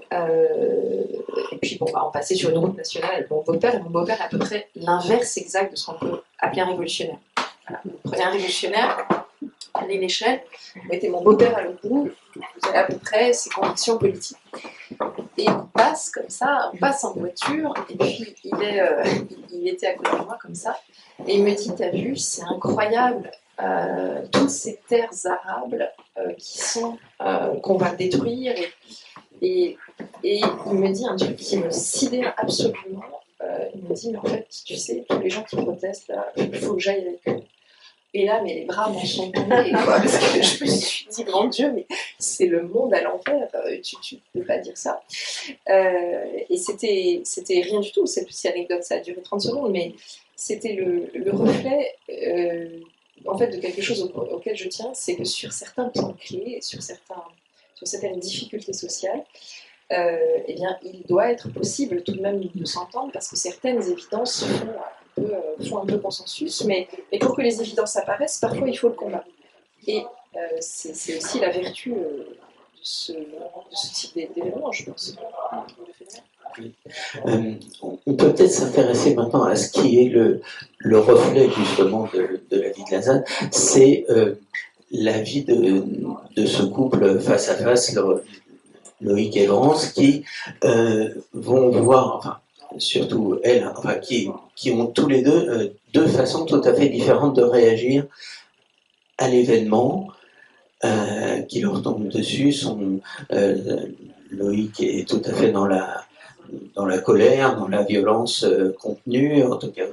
puis, on passait sur une route nationale avec mon beau-père, et mon beau-père est à peu près l'inverse exact de ce qu'on peut appeler un révolutionnaire. Voilà. Vous prenez un révolutionnaire, prenez une échelle, vous mettez mon beau-père à l'autre bout, vous avez à peu près ses convictions politiques. Et on passe comme ça, on passe en voiture, et puis il était à côté de moi comme ça, et il me dit, t'as vu, c'est incroyable, toutes ces terres arables qu'on va détruire, et il me dit un truc qui me sidère absolument. Il me dit, mais en fait, tu sais, tous les gens qui protestent, là, il faut que j'aille avec eux. Et là, mais les bras m'en sont tombés, quoi, parce que je me suis dit, grand Dieu, mais c'est le monde à l'envers, tu ne peux pas dire ça. Et c'était rien du tout, cette petite anecdote, ça a duré 30 secondes, mais c'était le reflet, en fait, de quelque chose auquel je tiens, c'est que sur certains points clés, sur certaines difficultés sociales, eh bien, il doit être possible tout de même de s'entendre, parce que certaines évidences font un peu consensus, mais pour que les évidences apparaissent, parfois il faut le combat. Et c'est aussi la vertu de ce type d'événement, je pense. On peut peut-être s'intéresser maintenant à ce qui est le reflet justement de la vie de la ZAD, c'est la vie de ce couple face à face, Loïc et Laurence, qui vont voir, enfin, surtout elle, enfin, qui ont tous les deux façons tout à fait différentes de réagir à l'événement qui leur tombe dessus. Loïc est tout à fait dans la colère, dans la violence contenue, en tout cas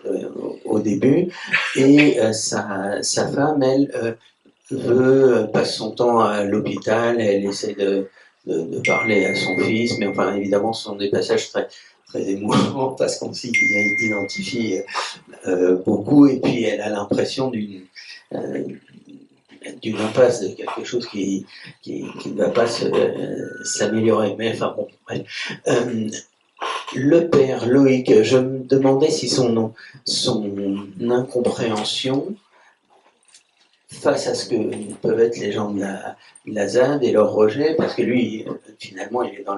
au début, et sa femme, elle, passe son temps à l'hôpital, elle essaie de parler à son fils, mais enfin évidemment ce sont des passages très, très émouvants parce qu'on s'y identifie beaucoup, et puis elle a l'impression d'une impasse, de quelque chose qui ne va pas s'améliorer. Mais enfin bon, ouais. Le père Loïc, je me demandais si son incompréhension face à ce que peuvent être les gens de la ZAD et leur rejet, parce que lui, finalement, il est dans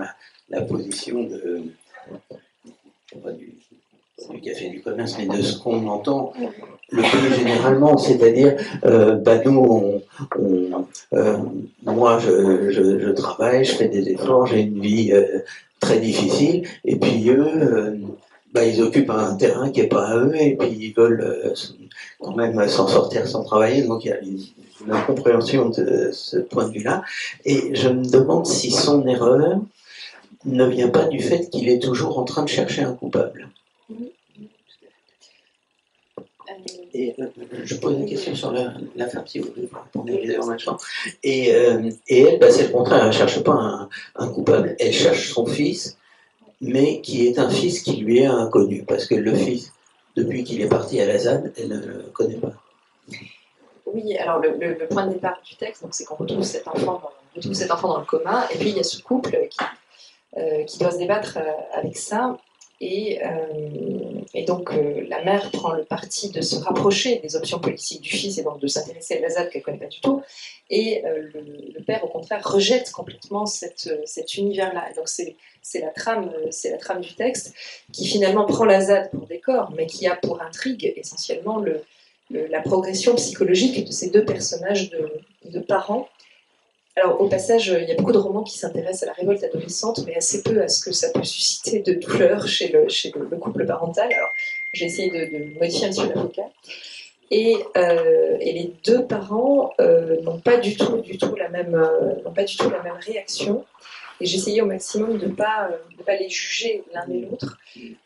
la position pas du café du commerce, mais de ce qu'on entend le plus généralement, c'est-à-dire, nous, moi, je travaille, je fais des efforts, j'ai une vie très difficile, et puis eux, ils occupent un terrain qui n'est pas à eux, et puis ils veulent quand même s'en sortir sans travailler, donc il y a une incompréhension de ce point de vue-là, et je me demande si son erreur ne vient pas du fait qu'il est toujours en train de chercher un coupable. Et je pose une question sur la femme, si vous voulez répondre évidemment maintenant. Et elle, c'est le contraire, elle ne cherche pas un coupable, elle cherche son fils, mais qui est un fils qui lui est inconnu, parce que le fils, depuis qu'il est parti à la ZAD, elle ne le connaît pas. Oui, alors le point de départ du texte, c'est qu'on retrouve cet enfant dans le coma, et puis il y a ce couple qui doit se débattre avec ça. Et donc la mère prend le parti de se rapprocher des options politiques du fils et donc de s'intéresser à la ZAD qu'elle ne connaît pas du tout. Et le père, au contraire, rejette complètement cet univers-là. Et donc c'est la trame du texte qui finalement prend la ZAD pour décor, mais qui a pour intrigue essentiellement la progression psychologique de ces deux personnages de parents. Alors, au passage, il y a beaucoup de romans qui s'intéressent à la révolte adolescente, mais assez peu à ce que ça peut susciter de douleur chez le couple parental. Alors, j'ai essayé de modifier un petit peu l'avocat. Et les deux parents n'ont pas du tout la même réaction. Et j'ai essayé au maximum de ne pas les juger l'un et l'autre.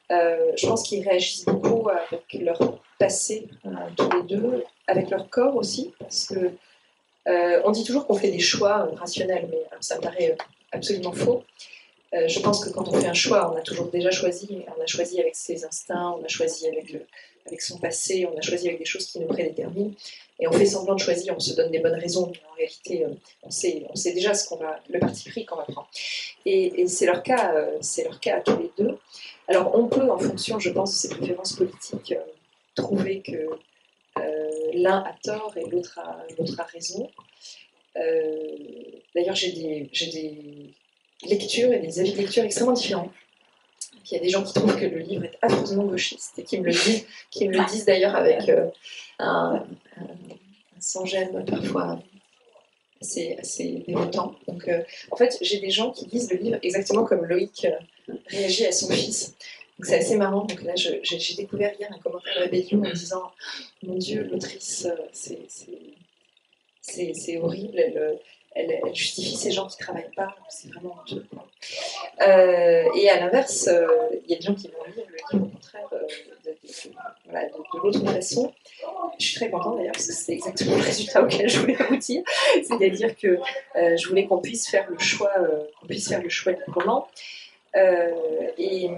Je pense qu'ils réagissent beaucoup avec leur passé, tous les deux, avec leur corps aussi, parce que on dit toujours qu'on fait des choix rationnels, mais ça me paraît absolument faux. Je pense que quand on fait un choix, on a toujours déjà choisi. On a choisi avec ses instincts, on a choisi avec son passé, on a choisi avec des choses qui nous prédéterminent. Et on fait semblant de choisir, on se donne des bonnes raisons, mais en réalité, on sait déjà le parti pris qu'on va prendre. Et c'est leur cas à tous les deux. Alors on peut, en fonction, je pense, de ses préférences politiques, trouver que l'un a tort et l'autre a raison. D'ailleurs, j'ai des lectures et des avis de lecture extrêmement différents. Il y a des gens qui trouvent que le livre est affreusement gauchiste et qui me le disent d'ailleurs avec un sans-gêne parfois assez déroutant. Donc, en fait, j'ai des gens qui lisent le livre exactement comme Loïc réagit à son fils. Donc c'est assez marrant. Donc là, j'ai découvert hier un commentaire de Rébellion en disant « Mon Dieu, l'autrice, c'est horrible, elle justifie ces gens qui ne travaillent pas, c'est vraiment honteux. » Et à l'inverse, il y a des gens qui vont lire le livre au contraire de l'autre façon Je suis très contente d'ailleurs parce que c'est exactement le résultat auquel je voulais aboutir. C'est-à-dire que je voulais qu'on puisse faire le choix, du roman. Et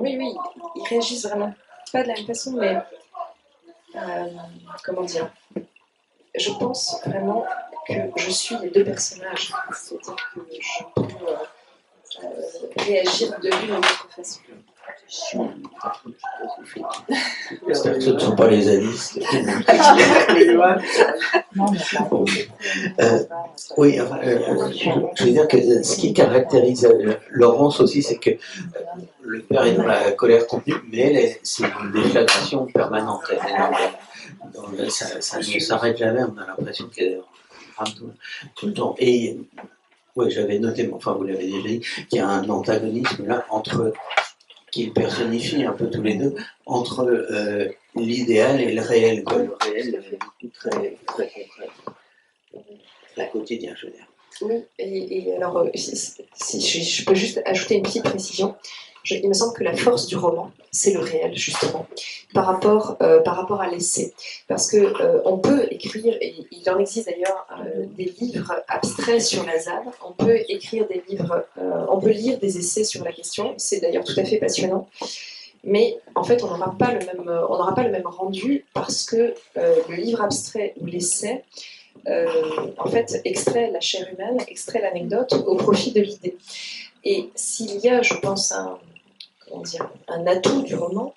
oui, ils réagissent vraiment pas de la même façon, mais comment dire, je pense vraiment que je suis les deux personnages, c'est-à-dire que je peux réagir de l'une ou l'autre façon. J'espère que ce ne sont pas les Alice. Bon. Oui, enfin, je veux dire que ce qui caractérise Laurence aussi, c'est que le père est dans la colère contenue, mais c'est une déflagration permanente. Ça ne s'arrête jamais, on a l'impression qu'elle est en train tout le temps. Et oui, j'avais noté, enfin vous l'avez déjà dit, qu'il y a un antagonisme là entre qu'ils personnifient un peu tous les deux, entre l'idéal et le réel. Le réel est très concret, très quotidien, je veux dire. Oui, et alors, si je peux juste ajouter une petite précision, il me semble que la force du roman, c'est le réel, justement, par rapport à l'essai. Parce que on peut écrire, et il en existe d'ailleurs des livres abstraits sur la ZAD, on peut écrire des livres, on peut lire des essais sur la question, c'est d'ailleurs tout à fait passionnant. Mais en fait, on n'aura pas le même rendu parce que le livre abstrait ou l'essai, en fait, extrait la chair humaine, extrait l'anecdote au profit de l'idée. Et s'il y a, je pense, un atout du roman,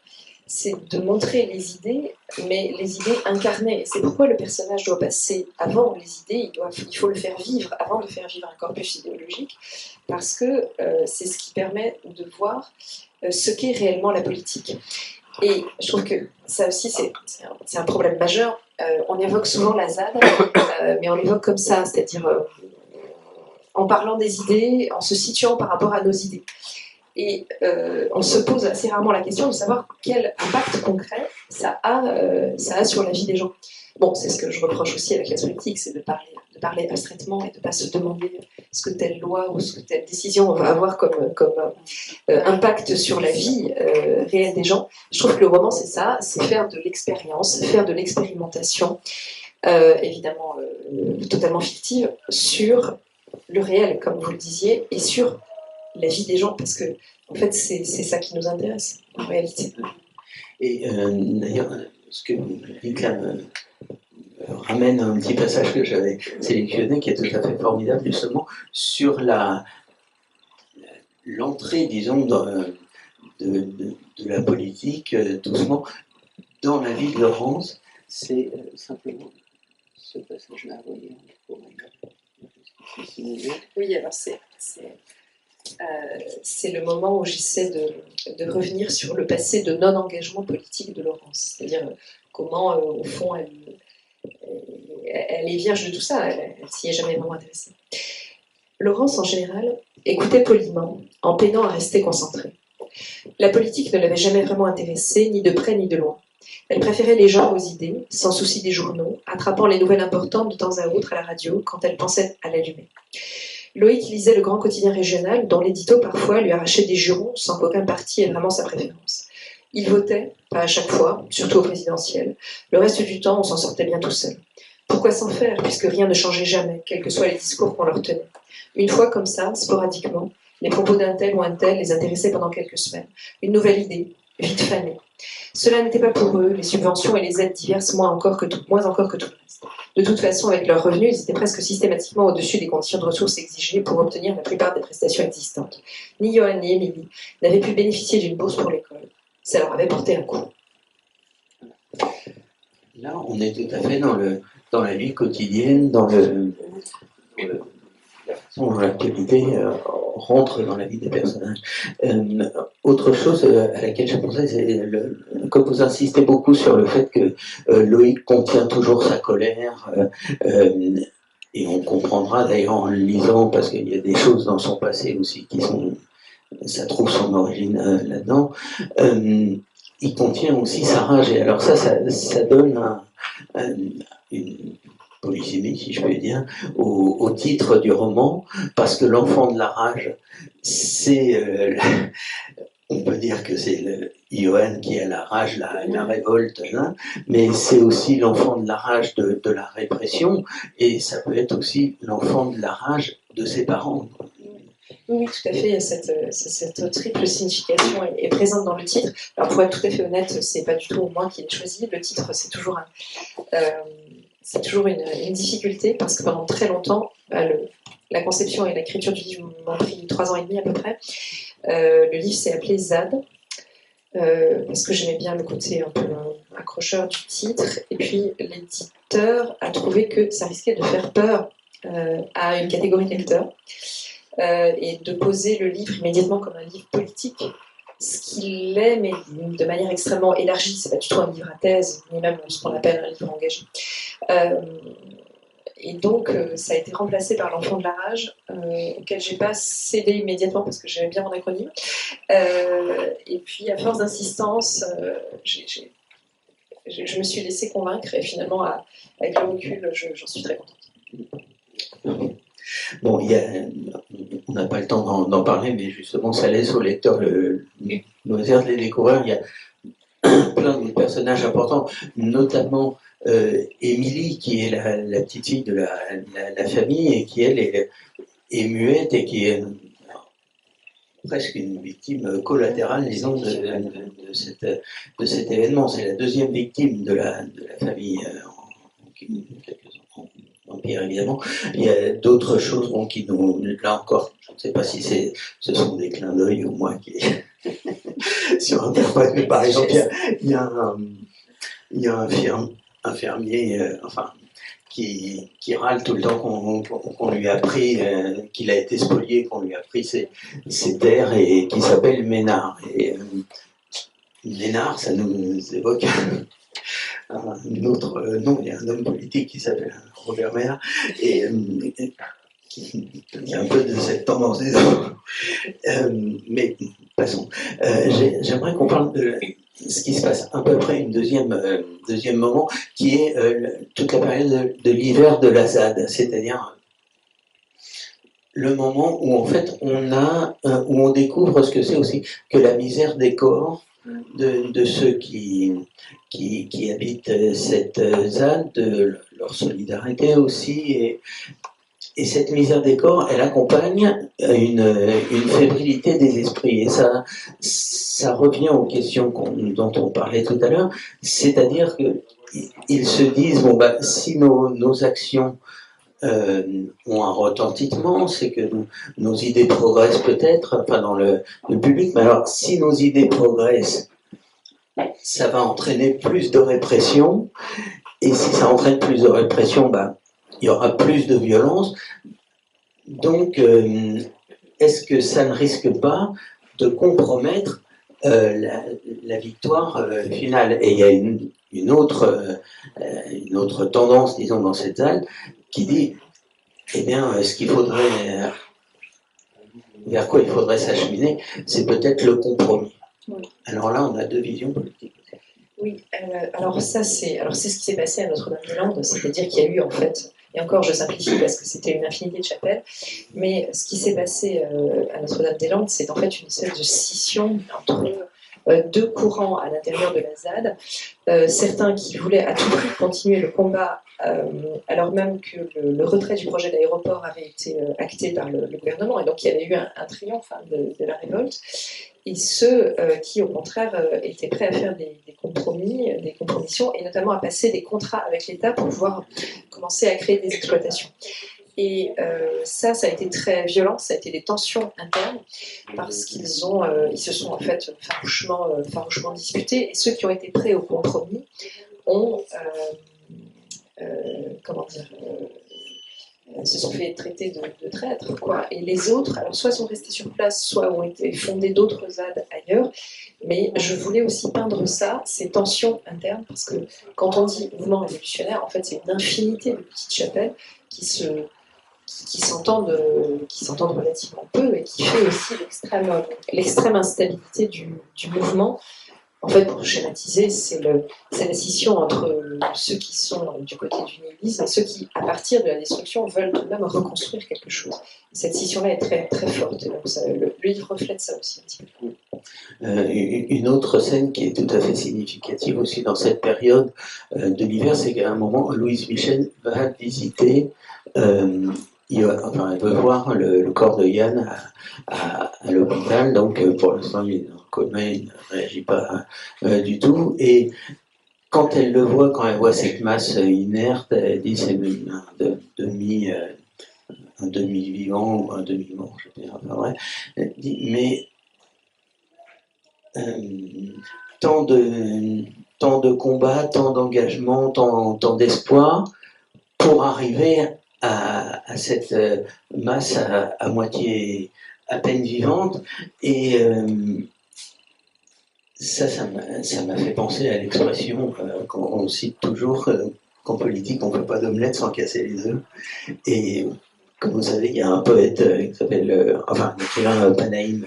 c'est de montrer les idées, mais les idées incarnées. Et c'est pourquoi le personnage doit passer avant les idées, il faut le faire vivre avant de faire vivre un corpus idéologique, parce que c'est ce qui permet de voir ce qu'est réellement la politique. Et je trouve que ça aussi, c'est un problème majeur. On évoque souvent la ZAD, mais on l'évoque comme ça, c'est-à-dire en parlant des idées, en se situant par rapport à nos idées. Et on se pose assez rarement la question de savoir quel impact concret ça a sur la vie des gens. Bon, c'est ce que je reproche aussi à la classe politique, c'est de parler abstraitement et de ne pas se demander ce que telle loi ou ce que telle décision va avoir comme impact sur la vie réelle des gens. Je trouve que le roman, c'est ça, c'est faire de l'expérience, faire de l'expérimentation, évidemment totalement fictive, sur le réel, comme vous le disiez, et sur la vie des gens, parce que en fait c'est ça qui nous intéresse en réalité. Et d'ailleurs, ce que vous dites là me ramène à un petit passage que j'avais sélectionné qui est tout à fait formidable, justement sur l'entrée, disons, de la politique doucement dans la vie de Laurence. C'est simplement ce passage-là, vous voyez. Oui, alors c'est le moment où j'essaie de revenir sur le passé de non-engagement politique de Laurence. C'est-à-dire comment, au fond, elle est vierge de tout ça, elle s'y est jamais vraiment intéressée. Laurence, en général, écoutait poliment, en peinant à rester concentrée. La politique ne l'avait jamais vraiment intéressée, ni de près ni de loin. Elle préférait les gens aux idées, sans souci des journaux, attrapant les nouvelles importantes de temps à autre à la radio quand elle pensait à l'allumer. Loïc lisait le grand quotidien régional, dont l'édito parfois lui arrachait des jurons sans qu'aucun parti ait vraiment sa préférence. Il votait, pas à chaque fois, surtout au présidentiel. Le reste du temps, on s'en sortait bien tout seul. Pourquoi s'en faire, puisque rien ne changeait jamais, quels que soient les discours qu'on leur tenait. Une fois comme ça, sporadiquement, les propos d'un tel ou un tel les intéressaient pendant quelques semaines. Une nouvelle idée, vite fanée. Cela n'était pas pour eux, les subventions et les aides diverses moins encore que tout le reste. De toute façon, avec leurs revenus, ils étaient presque systématiquement au-dessus des conditions de ressources exigées pour obtenir la plupart des prestations existantes. Ni Johan ni Émilie n'avaient pu bénéficier d'une bourse pour l'école. Ça leur avait porté un coup. Là, on est tout à fait dans la vie quotidienne, dans la façon dont l'actualité rentre dans la vie des personnages. Autre chose à laquelle je pensais, c'est comme vous insistez beaucoup sur le fait que Loïc contient toujours sa colère, et on comprendra d'ailleurs en le lisant, parce qu'il y a des choses dans son passé aussi ça trouve son origine là-dedans. Il contient aussi sa rage, et alors ça donne une polysémie, si je peux dire, au titre du roman, parce que l'enfant de la rage, on peut dire que c'est le Johan qui a la rage, la révolte, hein, mais c'est aussi l'enfant de la rage de la répression, et ça peut être aussi l'enfant de la rage de ses parents. Oui, tout à fait. Cette triple signification est présente dans le titre. Alors, pour être tout à fait honnête, c'est pas du tout moi qui l'ai choisi. Le titre, c'est toujours, une difficulté parce que pendant très longtemps, la conception et l'écriture du livre m'ont pris 3 ans et demi à peu près. Le livre s'est appelé ZAD. Parce que j'aimais bien le côté un peu accrocheur du titre, et puis l'éditeur a trouvé que ça risquait de faire peur à une catégorie de lecteurs, et de poser le livre immédiatement comme un livre politique, ce qu'il est, mais de manière extrêmement élargie. C'est pas du tout un livre à thèse, ni même ce qu'on appelle un livre engagé. Et donc, ça a été remplacé par L'Enfant de la rage, auquel j'ai pas cédé immédiatement parce que j'aimais bien mon acronyme. Et puis, à force d'insistance, je me suis laissée convaincre, et finalement, avec le recul, j'en suis très contente. Bon, on n'a pas le temps d'en parler, mais justement, ça laisse au lecteur le loisir de les découvrir. Il y a plein de personnages importants, notamment Émilie, qui est la petite fille de la famille, et qui, elle, est muette, et qui est presque une victime collatérale, disons, de cet événement. C'est la deuxième victime de la famille Empire, évidemment. Il y a d'autres choses qui nous, là encore, je ne sais pas si ce sont des clins d'œil ou moi qui surinterprète, mais par exemple, il y a un fermier, qui râle tout le temps qu'on lui a pris, qu'il a été spolié, qu'on lui a pris ses terres, et qui s'appelle Ménard. Et Ménard, ça nous évoque un autre nom. Il y a un homme politique qui s'appelle Robert Ménard, et qui est un peu de cette tendance. Mais passons. J'aimerais qu'on parle de ce qui se passe à peu près une deuxième moment, qui est toute la période de l'hiver de la ZAD, c'est-à-dire le moment où en fait où on découvre ce que c'est aussi que la misère des corps de ceux qui habitent cette ZAD, de leur solidarité aussi, et cette misère des corps, elle accompagne une fébrilité des esprits. Et ça revient aux questions dont on parlait tout à l'heure, c'est-à-dire qu'ils se disent, si nos actions ont un retentissement, c'est que nos idées progressent peut-être, enfin dans le public, mais alors si nos idées progressent, ça va entraîner plus de répression, et si ça entraîne plus de répression, il y aura plus de violence. Donc, est-ce que ça ne risque pas de compromettre la victoire finale? Et il y a une autre tendance, disons, dans cette salle, qui dit, eh bien, ce qu'il faudrait, vers quoi il faudrait s'acheminer, c'est peut-être le compromis. Oui. Alors là, on a deux visions politiques. Oui, alors c'est ce qui s'est passé à Notre-Dame-des-Landes, c'est-à-dire qu'il y a eu en fait, et encore je simplifie parce que c'était une infinité de chapelles, mais ce qui s'est passé à Notre-Dame-des-Landes, c'est en fait une espèce de scission entre deux courants à l'intérieur de la ZAD, certains qui voulaient à tout prix continuer le combat, alors même que le retrait du projet d'aéroport avait été acté par le gouvernement, et donc il y avait eu un triomphe de la révolte, et ceux qui, au contraire, étaient prêts à faire des compromis, des compromissions, et notamment à passer des contrats avec l'État pour pouvoir commencer à créer des exploitations. Et ça a été très violent, ça a été des tensions internes, parce qu'ils se sont en fait farouchement disputés, et ceux qui ont été prêts au compromis ont, se sont fait traiter de traîtres, quoi. Et les autres, alors soit sont restés sur place, soit ont été fondés d'autres ZAD ailleurs. Mais je voulais aussi peindre ça, ces tensions internes, parce que quand on dit mouvement révolutionnaire, en fait, c'est une infinité de petites chapelles qui s'entendent relativement peu, et qui fait aussi l'extrême instabilité du mouvement, en fait, pour schématiser, c'est la scission entre ceux qui sont du côté du nihilisme et ceux qui, à partir de la destruction, veulent tout de même reconstruire quelque chose. Et cette scission-là est très, très forte. Et donc le livre reflète ça aussi un petit peu. Une autre scène qui est tout à fait significative aussi dans cette période de l'hiver, c'est qu'à un moment, Louise Michel va visiter, elle veut voir le corps de Yann à l'hôpital, donc pour l'instant il est en coma, il ne réagit pas du tout, et quand elle le voit, quand elle voit cette masse inerte, elle dit c'est un demi-vivant ou un demi-mort, je sais pas, enfin, vrai. Elle dit, mais tant de combats, tant d'engagement, tant d'espoir pour arriver à cette masse à moitié à peine vivante. Et ça m'a fait penser à l'expression qu'on cite toujours qu'en politique on ne fait pas d'omelette sans casser les œufs. Et comme vous savez, il y a un poète qui s'appelle, l'écrivain Panaïm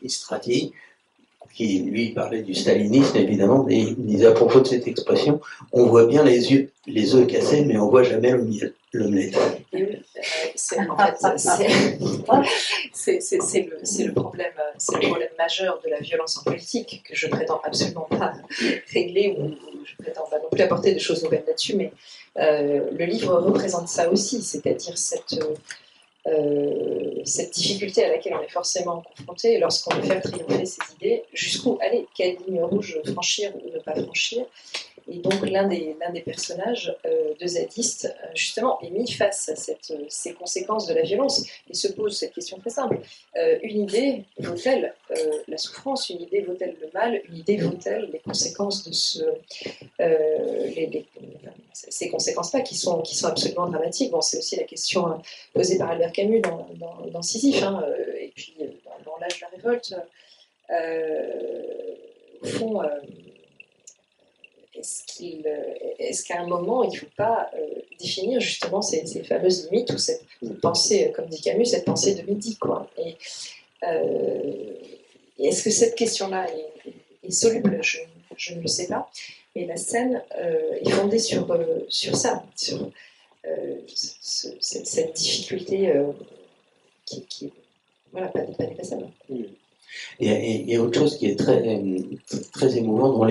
Istrati, qui lui parlait du stalinisme évidemment, et il disait à propos de cette expression, on voit bien les œufs cassés, mais on voit jamais l'omelette. C'est le problème majeur de la violence en politique que je prétends absolument pas régler ou je prétends pas non plus apporter des choses nouvelles là-dessus, mais le livre représente ça aussi, c'est-à-dire cette difficulté à laquelle on est forcément confronté lorsqu'on veut faire triompher ses idées, jusqu'où aller, quelle ligne rouge franchir ou ne pas franchir. Et donc l'un des personnages de Zadiste, justement, est mis face à ces conséquences de la violence et se pose cette question très simple. Une idée vaut-elle la souffrance? Une idée vaut-elle le mal? Une idée vaut-elle les conséquences de ces conséquences-là qui sont absolument dramatiques? Bon, c'est aussi la question posée par Albert Camus dans Sisyphe, et puis dans L'Âge de la révolte. Au fond, est-ce qu'à un moment, il ne faut pas définir justement ces fameuses limites ou cette pensée, comme dit Camus, cette pensée de midi, quoi. Et est-ce que cette question-là est soluble? Je ne le sais pas. Mais la scène est fondée sur ça, sur cette difficulté qui voilà, pas dépassable. Il y a autre chose qui est très, très émouvant dans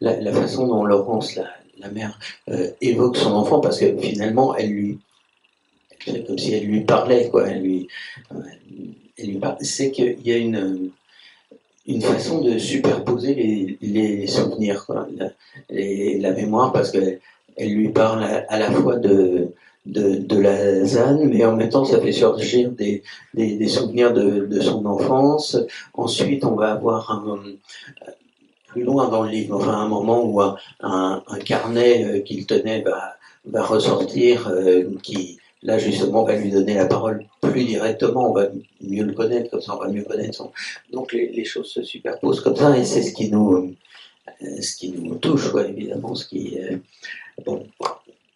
la façon dont Laurence, la mère, évoque son enfant, parce que finalement, elle fait comme si elle lui parlait, quoi. Elle lui parle. C'est qu'il y a une façon de superposer les souvenirs, quoi. La mémoire, parce qu'elle lui parle à la fois de la ZAN, mais en même temps ça fait surgir des souvenirs de son enfance. Ensuite on va avoir plus loin dans le livre, enfin un moment où un carnet qu'il tenait va ressortir, qui là justement va lui donner la parole plus directement, on va mieux le connaître, comme ça on va mieux connaître son... Donc les choses se superposent comme ça, et c'est ce qui nous touche, quoi, évidemment, ce qui... bon,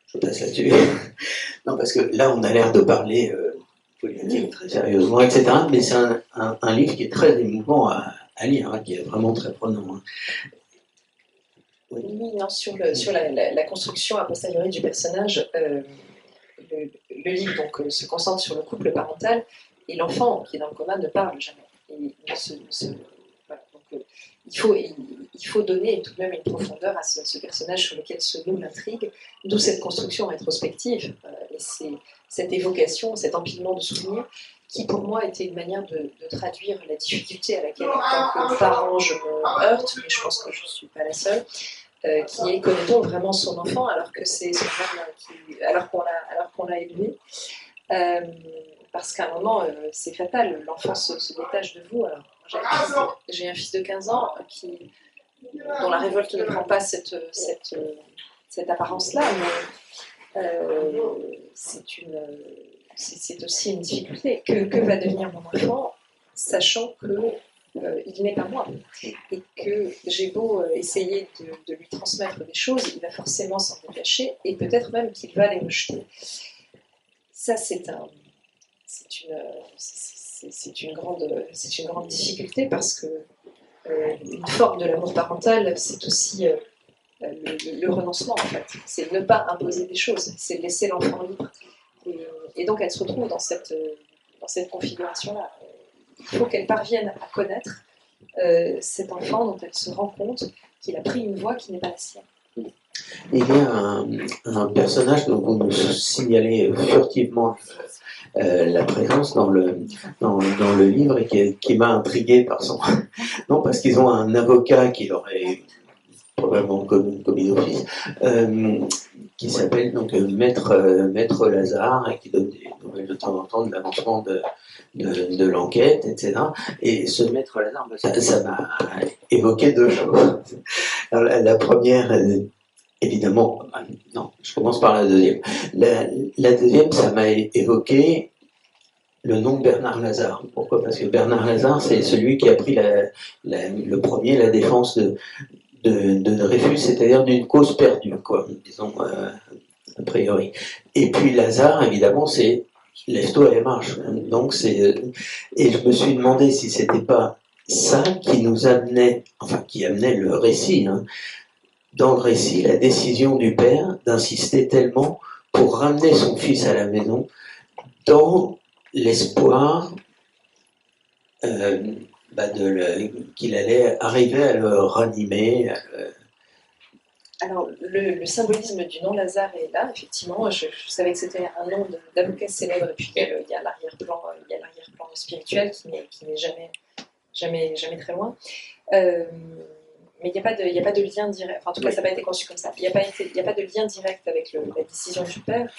je passe là-dessus. Non, parce que là on a l'air de parler politique très sérieusement, etc., mais c'est un livre qui est très émouvant à lire, qui est vraiment très prenant. Oui, non, sur la construction a posteriori du personnage, le livre donc, se concentre sur le couple parental et l'enfant qui est dans le coma ne parle jamais. Et voilà, donc, il faut donner tout de même une profondeur à ce personnage sur lequel se noue l'intrigue, d'où cette construction rétrospective et cette évocation, cet empilement de souvenirs qui pour moi était une manière de traduire la difficulté à laquelle en tant que parent je me heurte, mais je pense que je ne suis pas la seule. Qui est connaît-on vraiment son enfant alors que c'est son père alors qu'on l'a élevé, parce qu'à un moment c'est fatal, l'enfant se détache de vous. Alors j'ai un fils de 15 ans dont la révolte ne prend pas cette apparence-là, mais c'est aussi une difficulté. Que va devenir mon enfant, sachant que il n'est pas moi, et que j'ai beau essayer de lui transmettre des choses, il va forcément s'en détacher, et peut-être même qu'il va les rejeter. Ça, c'est une grande difficulté, parce que une forme de l'amour parental, c'est aussi le renoncement, en fait. C'est ne pas imposer des choses, c'est laisser l'enfant libre. Et donc, elle se retrouve dans cette configuration-là. Il faut qu'elle parvienne à connaître cet enfant dont elle se rend compte qu'il a pris une voie qui n'est pas la sienne. Il y a un personnage dont vous nous signalez furtivement la présence dans le livre et qui m'a intrigué par son... Non, parce qu'ils ont un avocat qui leur est probablement commis d'office, qui s'appelle donc Maître Lazare et qui donne des nouvelles de temps en temps de l'avancement de l'enquête, etc. Et ce Maître Lazare, ça m'a évoqué deux choses. Alors, la première, évidemment, non, je commence par la deuxième. La deuxième, ça m'a évoqué le nom de Bernard Lazare. Pourquoi ? Parce que Bernard Lazare, c'est celui qui a pris le premier la défense de Dreyfus, c'est-à-dire d'une cause perdue, quoi, disons, a priori. Et puis Lazare, évidemment, c'est lève-toi et marche. Donc et je me suis demandé si c'était pas ça qui nous amenait, enfin qui amenait le récit. Dans le récit, la décision du père d'insister tellement pour ramener son fils à la maison dans l'espoir qu'il allait arriver à le ranimer. Alors, le symbolisme du nom Lazare est là, effectivement. Je savais que c'était un nom d'avocat célèbre, et puis il y a l'arrière-plan spirituel qui n'est jamais très loin. Mais il n'y a pas de lien direct, enfin en tout cas ça n'a pas été conçu comme ça, il n'y a pas de lien direct avec la décision du père.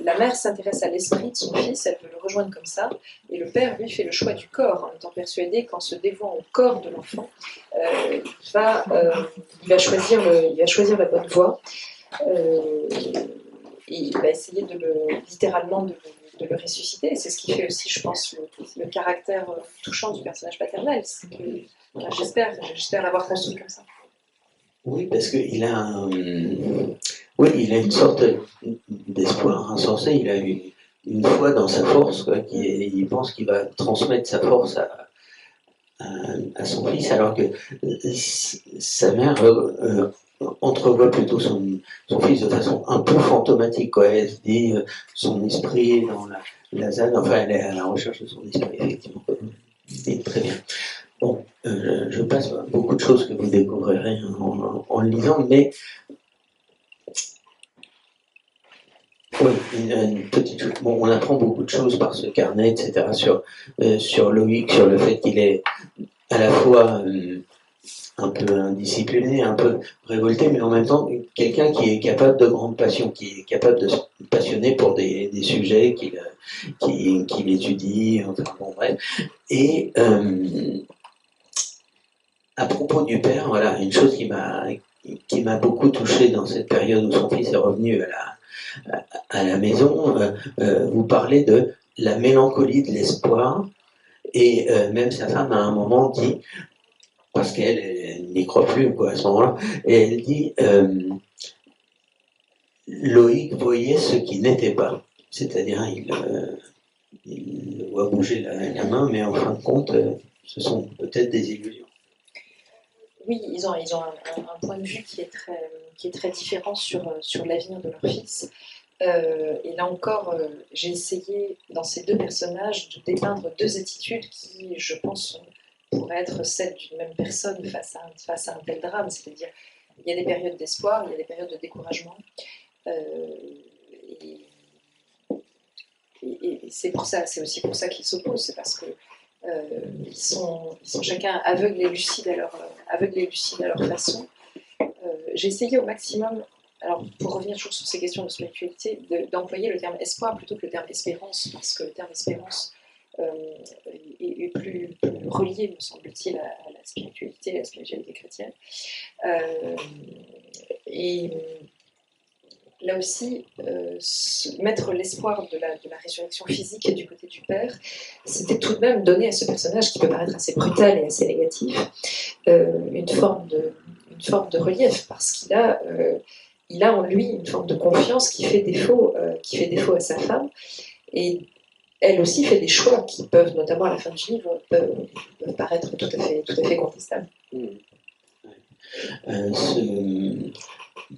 La mère s'intéresse à l'esprit de son fils, elle veut le rejoindre comme ça, et le père lui fait le choix du corps, en étant persuadé qu'en se dévouant au corps de l'enfant, il va choisir la bonne voie, et il va essayer littéralement de le ressusciter, et c'est ce qui fait aussi, je pense, le caractère touchant du personnage paternel, c'est que j'espère l'avoir construit comme ça. Oui, parce qu'il a il a une sorte d'espoir insensé. Il a une foi dans sa force, quoi, il pense qu'il va transmettre sa force à son fils, alors que sa mère entrevoit plutôt son fils de façon un peu fantomatique, quoi. Elle se dit son esprit est dans la ZAD, enfin elle est à la recherche de son esprit, effectivement. Et très bien. Bon, je passe à beaucoup de choses que vous découvrirez en le lisant, mais oui, une petite chose. Bon, on apprend beaucoup de choses par ce carnet, etc., sur Loïc, sur le fait qu'il est à la fois un peu indiscipliné, un peu révolté, mais en même temps quelqu'un qui est capable de grande passion, qui est capable de se passionner pour des sujets qu'il étudie, enfin bon bref. Et à propos du père, voilà, une chose qui m'a beaucoup touché dans cette période où son fils est revenu à la maison, vous parlez de la mélancolie de l'espoir, et même sa femme à un moment dit, parce qu'elle n'y croit plus, quoi, à ce moment-là, et elle dit Loïc voyait ce qui n'était pas, c'est-à-dire il voit bouger la main, mais en fin de compte, ce sont peut-être des illusions. Oui, ils ont un point de vue qui est très différent sur l'avenir de leur fils. Et là encore, j'ai essayé, dans ces deux personnages, de dépeindre deux attitudes qui, je pense, pourraient être celles d'une même personne face à un tel drame. C'est-à-dire, il y a des périodes d'espoir, il y a des périodes de découragement. Et c'est aussi pour ça qu'ils s'opposent, c'est parce que ils sont chacun aveugles et lucides à leur façon. J'ai essayé au maximum, alors pour revenir toujours sur ces questions de spiritualité, d'employer le terme espoir plutôt que le terme espérance, parce que le terme espérance est plus relié, me semble-t-il, à la spiritualité chrétienne. Et là aussi, mettre l'espoir de la résurrection physique du côté du père, c'était tout de même donner à ce personnage, qui peut paraître assez brutal et assez négatif, une forme de relief, parce qu'il a en lui une forme de confiance qui fait défaut à sa femme. Et elle aussi fait des choix qui peuvent, notamment à la fin du livre, peuvent paraître tout à fait contestables.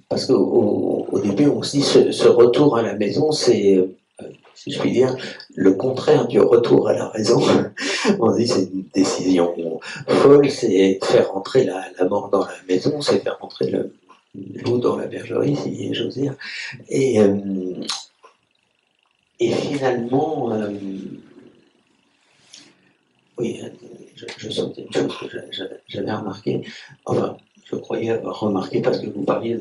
Parce qu'au début, on se dit ce retour à la maison, c'est, si je puis dire, le contraire du retour à la raison. On se dit c'est une décision folle, c'est faire rentrer la mort dans la maison, c'est faire rentrer le loup dans la bergerie, si j'ose dire. Et finalement, oui, je saute une chose que j'avais remarqué, enfin, je croyais avoir remarqué parce que vous parliez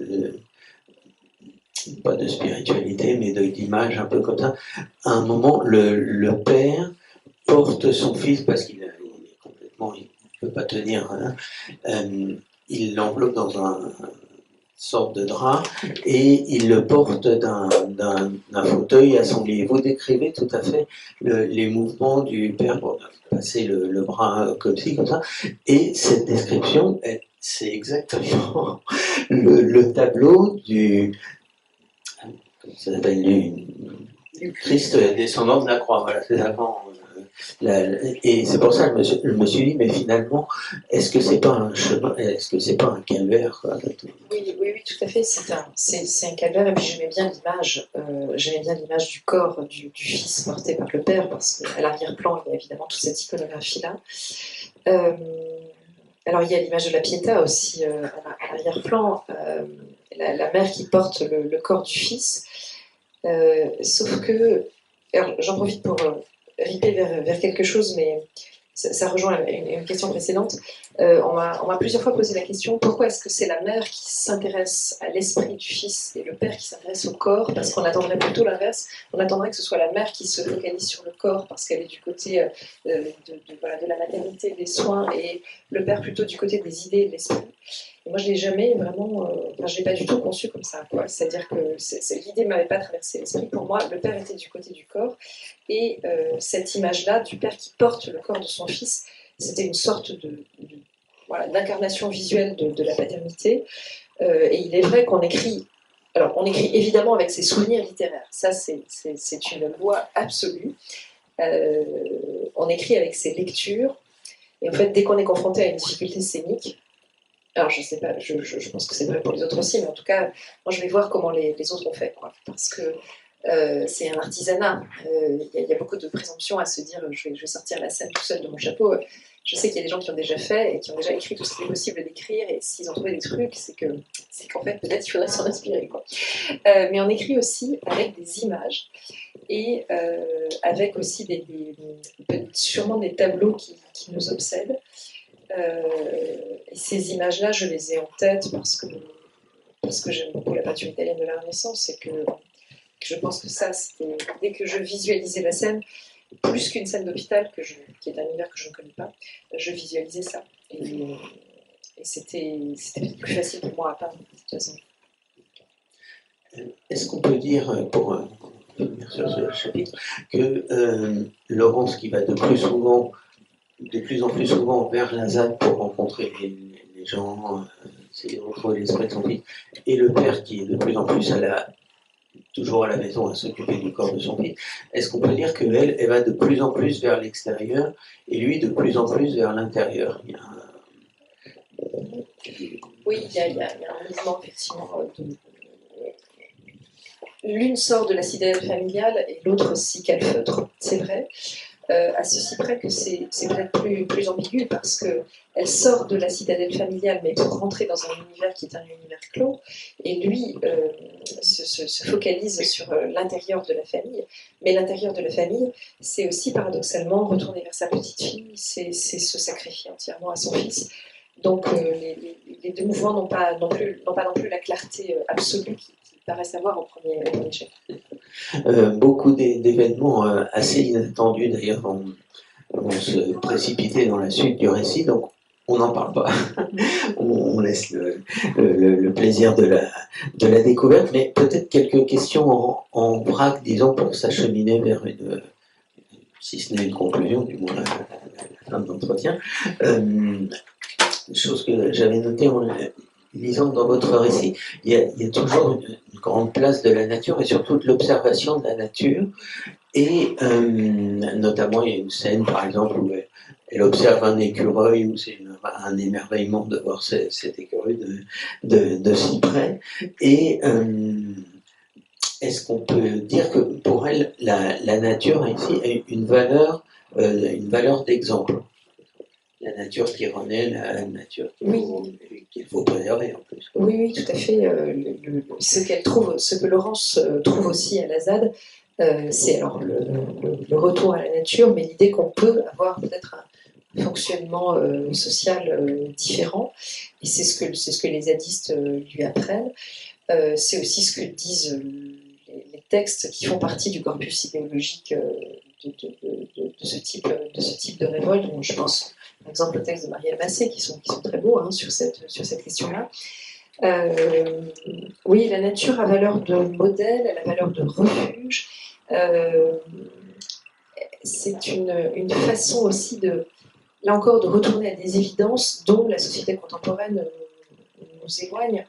pas de spiritualité, mais d'image un peu comme ça. À un moment, le père porte son fils parce qu'il est complètement, il ne peut pas tenir, hein, il l'enveloppe dans une sorte de drap et il le porte d'un fauteuil à son lit. Vous décrivez tout à fait les mouvements du père pour passer le bras comme ci, comme ça, et cette description, c'est exactement le tableau ça s'appelle du Christ descendant de la croix. Voilà, c'est avant. Et c'est pour ça que je me suis dit, mais finalement, est-ce que c'est pas un chemin, est-ce que c'est pas un calvaire, quoi? Oui, tout à fait. C'est un calvaire. Et puis j'aimais bien l'image du corps du fils porté par le père, parce qu'à l'arrière-plan, il y a évidemment toute cette iconographie-là. Alors il y a l'image de la Pietà aussi à l'arrière-plan, la mère qui porte le corps du fils. Sauf que, alors j'en profite pour riper vers quelque chose, mais ça rejoint une question précédente. On m'a plusieurs fois posé la question, pourquoi est-ce que c'est la mère qui s'intéresse à l'esprit du fils et le père qui s'intéresse au corps? Parce qu'on attendrait plutôt l'inverse. On attendrait que ce soit la mère qui se focalise sur le corps parce qu'elle est du côté de la maternité, des soins, et le père plutôt du côté des idées et de l'esprit. Et moi, je ne l'ai jamais vraiment, je l'ai pas du tout conçu comme ça, quoi. C'est-à-dire que l'idée ne m'avait pas traversé l'esprit. Pour moi, le père était du côté du corps, et cette image-là du père qui porte le corps de son fils, c'était une sorte d'incarnation visuelle de la paternité. Et il est vrai qu'on écrit, alors on écrit évidemment avec ses souvenirs littéraires. Ça, c'est une loi absolue. On écrit avec ses lectures. Et en fait, dès qu'on est confronté à une difficulté scénique, alors je sais pas, je pense que c'est vrai pour les autres aussi, mais en tout cas, moi je vais voir comment les autres ont fait, quoi, parce que c'est un artisanat. Il y a beaucoup de présomption à se dire je vais sortir la scène tout seul de mon chapeau. Je sais qu'il y a des gens qui ont déjà fait et qui ont déjà écrit tout ce qui est possible d'écrire, et s'ils ont trouvé des trucs, c'est qu'en fait peut-être il faudrait s'en inspirer, quoi. Mais on écrit aussi avec des images et avec aussi sûrement des tableaux qui nous obsèdent. Et ces images-là, je les ai en tête parce que j'aime beaucoup la peinture italienne de la Renaissance, et que je pense que ça, c'était dès que je visualisais la scène, plus qu'une scène d'hôpital, qui est un univers que je ne connais pas, je visualisais ça. Et c'était plus facile pour moi à peindre, de toute façon. Est-ce qu'on peut dire, pour revenir sur ce chapitre, que Laurence, qui va de plus en plus souvent vers la ZAD pour rencontrer les gens, essayer de retrouver l'esprit de son fils, et le père qui est de plus en plus toujours à la maison à s'occuper du corps de son fils, est-ce qu'on peut dire qu'elle va de plus en plus vers l'extérieur et lui de plus en plus vers l'intérieur? Oui, il y a un mouvement, effectivement. L'une sort de la citadelle familiale et l'autre s'y calfeutre, c'est vrai. À ceci près que c'est peut-être plus ambigu, parce qu'elle sort de la citadelle familiale, mais pour rentrer dans un univers qui est un univers clos, et lui se focalise sur l'intérieur de la famille. Mais l'intérieur de la famille, c'est aussi paradoxalement retourner vers sa petite fille, c'est se sacrifier entièrement à son fils. Donc les deux mouvements n'ont pas non plus la clarté absolue qui paraissent avoir au premier chef. Beaucoup d'événements assez inattendus d'ailleurs vont se précipiter dans la suite du récit, donc on n'en parle pas. On laisse le plaisir de la découverte, mais peut-être quelques questions en vrac, disons, pour s'acheminer vers si ce n'est une conclusion, du moins la fin de l'entretien. Chose que j'avais notée en lisant dans votre récit, il y a toujours une grande place de la nature et surtout de l'observation de la nature. Et notamment, il y a une scène, par exemple, où elle observe un écureuil, où c'est un émerveillement de voir cet écureuil de si près. Et est-ce qu'on peut dire que pour elle, la nature ici a une valeur d'exemple? La nature qui renaît, la nature qu'il faut préserver en plus. Oui, oui, tout à fait. Ce qu'elle trouve, ce que Laurence trouve aussi à la ZAD, c'est alors le retour à la nature, mais l'idée qu'on peut avoir peut-être un fonctionnement social différent. Et c'est ce que les zadistes lui apprennent. C'est aussi ce que disent les textes qui font partie du corpus idéologique de ce type de révolte. Dont je pense, par exemple, au texte de Marielle Massé, qui sont très beaux sur cette question-là. Oui, la nature a valeur de modèle, elle a valeur de refuge. C'est une façon aussi là encore, de retourner à des évidences dont la société contemporaine nous éloigne.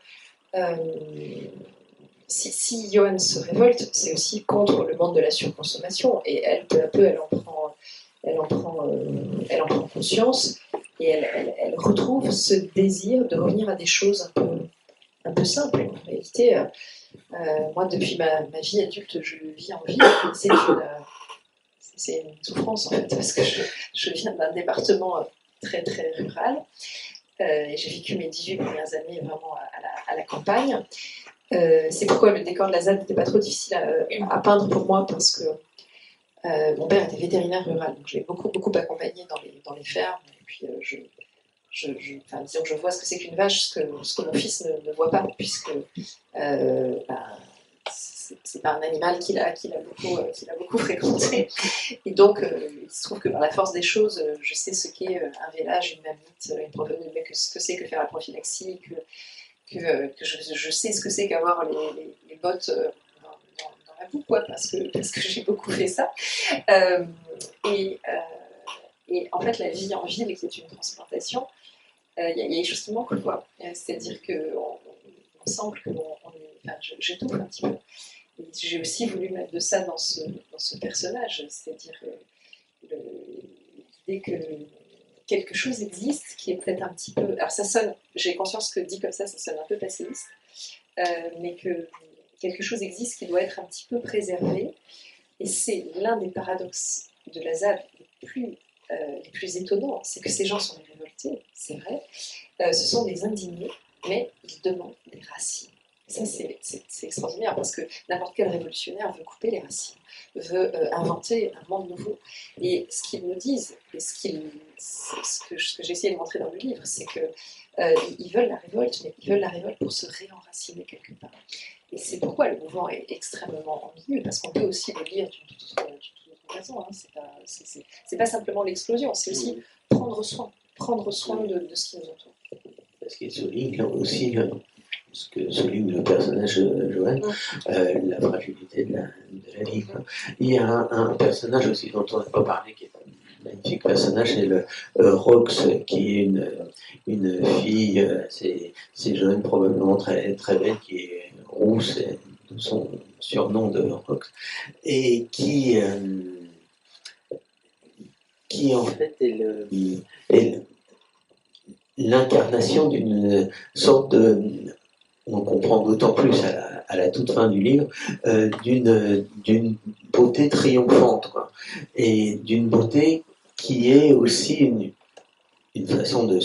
Si Johan se révolte, c'est aussi contre le monde de la surconsommation, et elle, peu à peu, elle en prend conscience, et elle retrouve ce désir de revenir à des choses un peu simples. En réalité, moi, depuis ma vie adulte, je vis en ville. C'est une souffrance, en fait, parce que je viens d'un département très, très rural, et j'ai vécu mes 18 premières années vraiment à la campagne. C'est pourquoi le décor de la ZAD n'était pas trop difficile à peindre pour moi, parce que mon père était vétérinaire rural, donc je l'ai beaucoup accompagné dans les fermes, et puis disons que je vois ce que c'est qu'une vache, ce que mon fils ne voit pas, puisque c'est pas un animal qu'il a beaucoup fréquenté. Et donc, il se trouve que par la force des choses, je sais ce qu'est un vélage, une mamite, une provenance, ce que c'est que faire la prophylaxie, que je sais ce que c'est qu'avoir les bottes dans la boue, quoi, parce que j'ai beaucoup fait ça. Et en fait, la vie en ville, qui est une transplantation, il y a des choses qui manquent, quoi. C'est-à-dire qu'on semble que j'étouffe un petit peu. Et j'ai aussi voulu mettre de ça dans ce personnage, c'est-à-dire l'idée que quelque chose existe qui est peut-être un petit peu... Alors ça sonne, j'ai conscience que dit comme ça sonne un peu passéiste, mais que quelque chose existe qui doit être un petit peu préservé. Et c'est l'un des paradoxes de la ZAD les plus étonnants, c'est que ces gens sont révoltés, c'est vrai, ce sont des indignés, mais ils demandent des racines. Ça, c'est extraordinaire, parce que n'importe quel révolutionnaire veut couper les racines, veut inventer un monde nouveau. Et ce qu'ils nous disent, et ce que j'ai essayé de montrer dans le livre, c'est qu'ils veulent la révolte, mais ils veulent la révolte pour se réenraciner quelque part. Et c'est pourquoi le mouvement est extrêmement ambigu, parce qu'on peut aussi le lire d'une toute autre façon. C'est pas simplement l'explosion, c'est aussi prendre soin de ce qui nous entoure. Parce qu'il souligne aussi ce que souligne le personnage de Johan, la fragilité de la vie. Il y a un personnage aussi dont on n'a pas parlé, qui est un magnifique personnage, c'est le Rox, qui est une fille assez jeune, probablement très, très belle, qui est rousse, son surnom de Rox, et qui en fait est l'incarnation d'une sorte de... On comprend d'autant plus à la toute fin du livre, d'une beauté triomphante, quoi. Et d'une beauté qui est aussi une façon de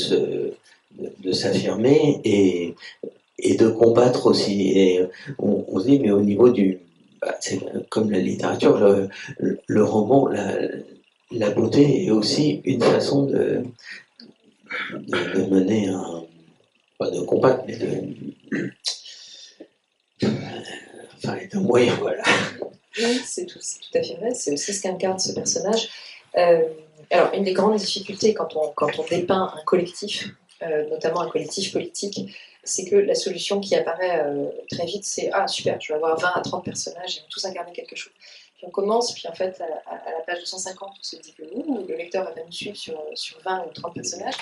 s'affirmer et de combattre aussi. Et on se dit, mais au niveau c'est comme la littérature, le roman, la beauté est aussi une façon de mener pas de combattre, mais un moyen, voilà. Oui, c'est tout à fait vrai, c'est aussi ce qu'incarne ce personnage. Alors, une des grandes difficultés quand on dépeint un collectif, notamment un collectif politique, c'est que la solution qui apparaît très vite, c'est « Ah, super, je vais avoir 20 à 30 personnages, ils vont tous incarner quelque chose ». Puis on commence, puis en fait, à la page 250, on se dit que le lecteur va même suivre sur 20 ou 30 personnages.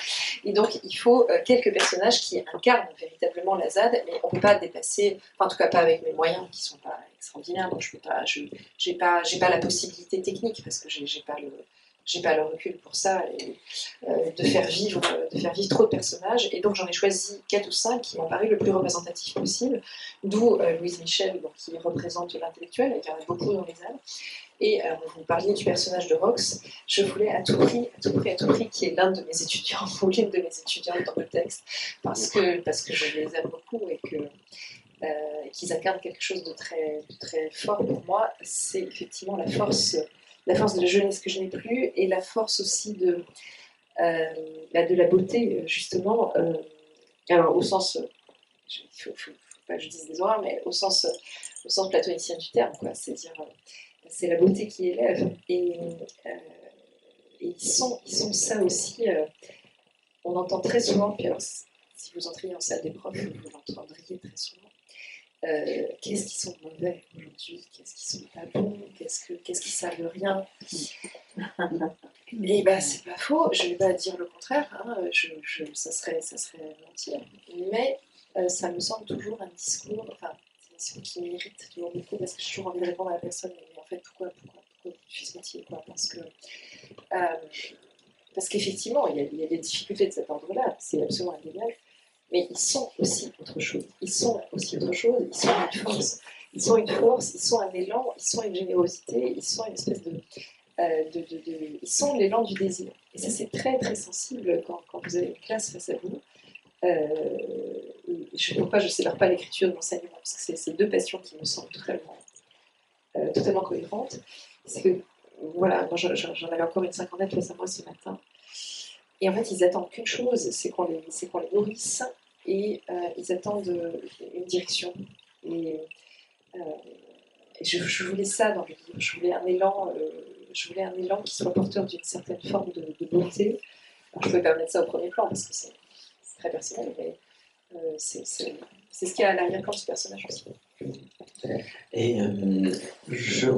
Et donc, il faut quelques personnages qui incarnent véritablement la ZAD, mais on ne peut pas dépasser, enfin, en tout cas pas avec mes moyens qui ne sont pas extraordinaire. Moi, je peux pas, j'ai pas la possibilité technique parce que j'ai pas le recul pour ça et de faire vivre trop de personnages. Et donc j'en ai choisi 4 ou 5 qui m'ont paru le plus représentatif possible. D'où Louise Michel, donc, qui représente l'intellectuel, et il y en a beaucoup dans les âmes. Et vous parliez du personnage de Rox. Je voulais à tout prix qu'il y ait l'un de mes étudiants ou l'une de mes étudiantes dans le texte, parce que je les aime beaucoup et que qu'ils incarnent quelque chose de très fort pour moi. C'est effectivement la force de la jeunesse que je n'ai plus et la force aussi de la beauté, justement. Alors, au sens, il faut pas que je dise des horreurs, mais au sens platonicien du terme, quoi. C'est-à-dire, c'est la beauté qui élève. Et ils sont ça aussi. On entend très souvent, puis alors, si vous entriez en salle des profs, vous l'entendriez très souvent. Qu'est-ce qui sont mauvais aujourd'hui, qu'est-ce qui sont pas bons, qu'est-ce qui servent rien. Et bah c'est pas faux, je vais pas dire le contraire, hein, ça serait mentir, mais ça me semble toujours un discours, enfin c'est un discours qui m'irrite toujours beaucoup parce que j'ai toujours envie de répondre à la personne, mais en fait pourquoi tu fais ce métier, quoi, parce qu'effectivement il y a des difficultés de cet ordre-là, c'est absolument indéniable. Mais ils sont aussi autre chose. Ils sont une force. Ils sont un élan, ils sont une générosité, ils sont une espèce ils sont l'élan du désir. Et ça, c'est très très sensible quand vous avez une classe face à vous. Pourquoi je ne sépare pas l'écriture de l'enseignement, parce que c'est ces 2 passions qui me semblent totalement cohérentes. C'est que, voilà, moi j'en avais encore une cinquantaine face à moi ce matin. Et en fait, ils attendent qu'une chose, c'est qu'on les nourrisse. Et ils attendent une direction. Et je voulais ça dans le livre. Je voulais un élan qui soit porteur d'une certaine forme de beauté. Alors, je ne pouvais pas mettre ça au premier plan parce que c'est très personnel, mais c'est ce qu'il y a à l'arrière-plan de ce personnage aussi. Et je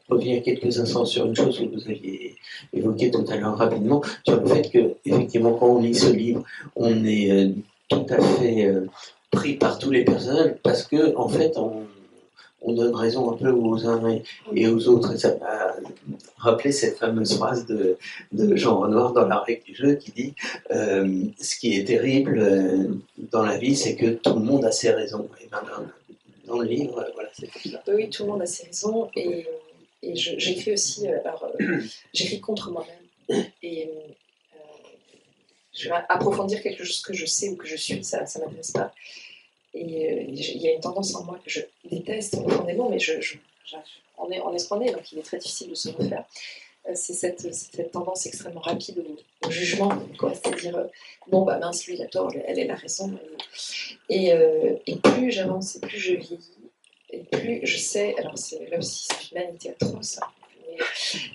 reviens quelques instants sur une chose que vous aviez évoquée tout à l'heure rapidement, sur le fait que, effectivement, quand on lit ce livre, on est tout à fait pris par tous les personnages parce que, en fait, on donne raison un peu aux uns et aux autres. Et ça m'a rappelé cette fameuse phrase de Jean Renoir dans La règle du jeu qui dit ce qui est terrible dans la vie, c'est que tout le monde a ses raisons. Et ben, dans le livre, voilà, c'est comme ça. Oui, tout le monde a ses raisons. Et j'écris aussi, j'écris contre moi-même. Et je vais approfondir quelque chose que je sais ou que je suis, ça ne m'intéresse pas. Et il y a une tendance en moi que je déteste profondément, mais on est ce qu'on est, donc il est très difficile de se refaire. C'est cette tendance extrêmement rapide au jugement, quoi. C'est-à-dire, bon, bah mince, lui, il a tort, elle a raison. Et plus j'avance et plus je vieillis, et plus je sais, alors là aussi c'est une humanité atroce,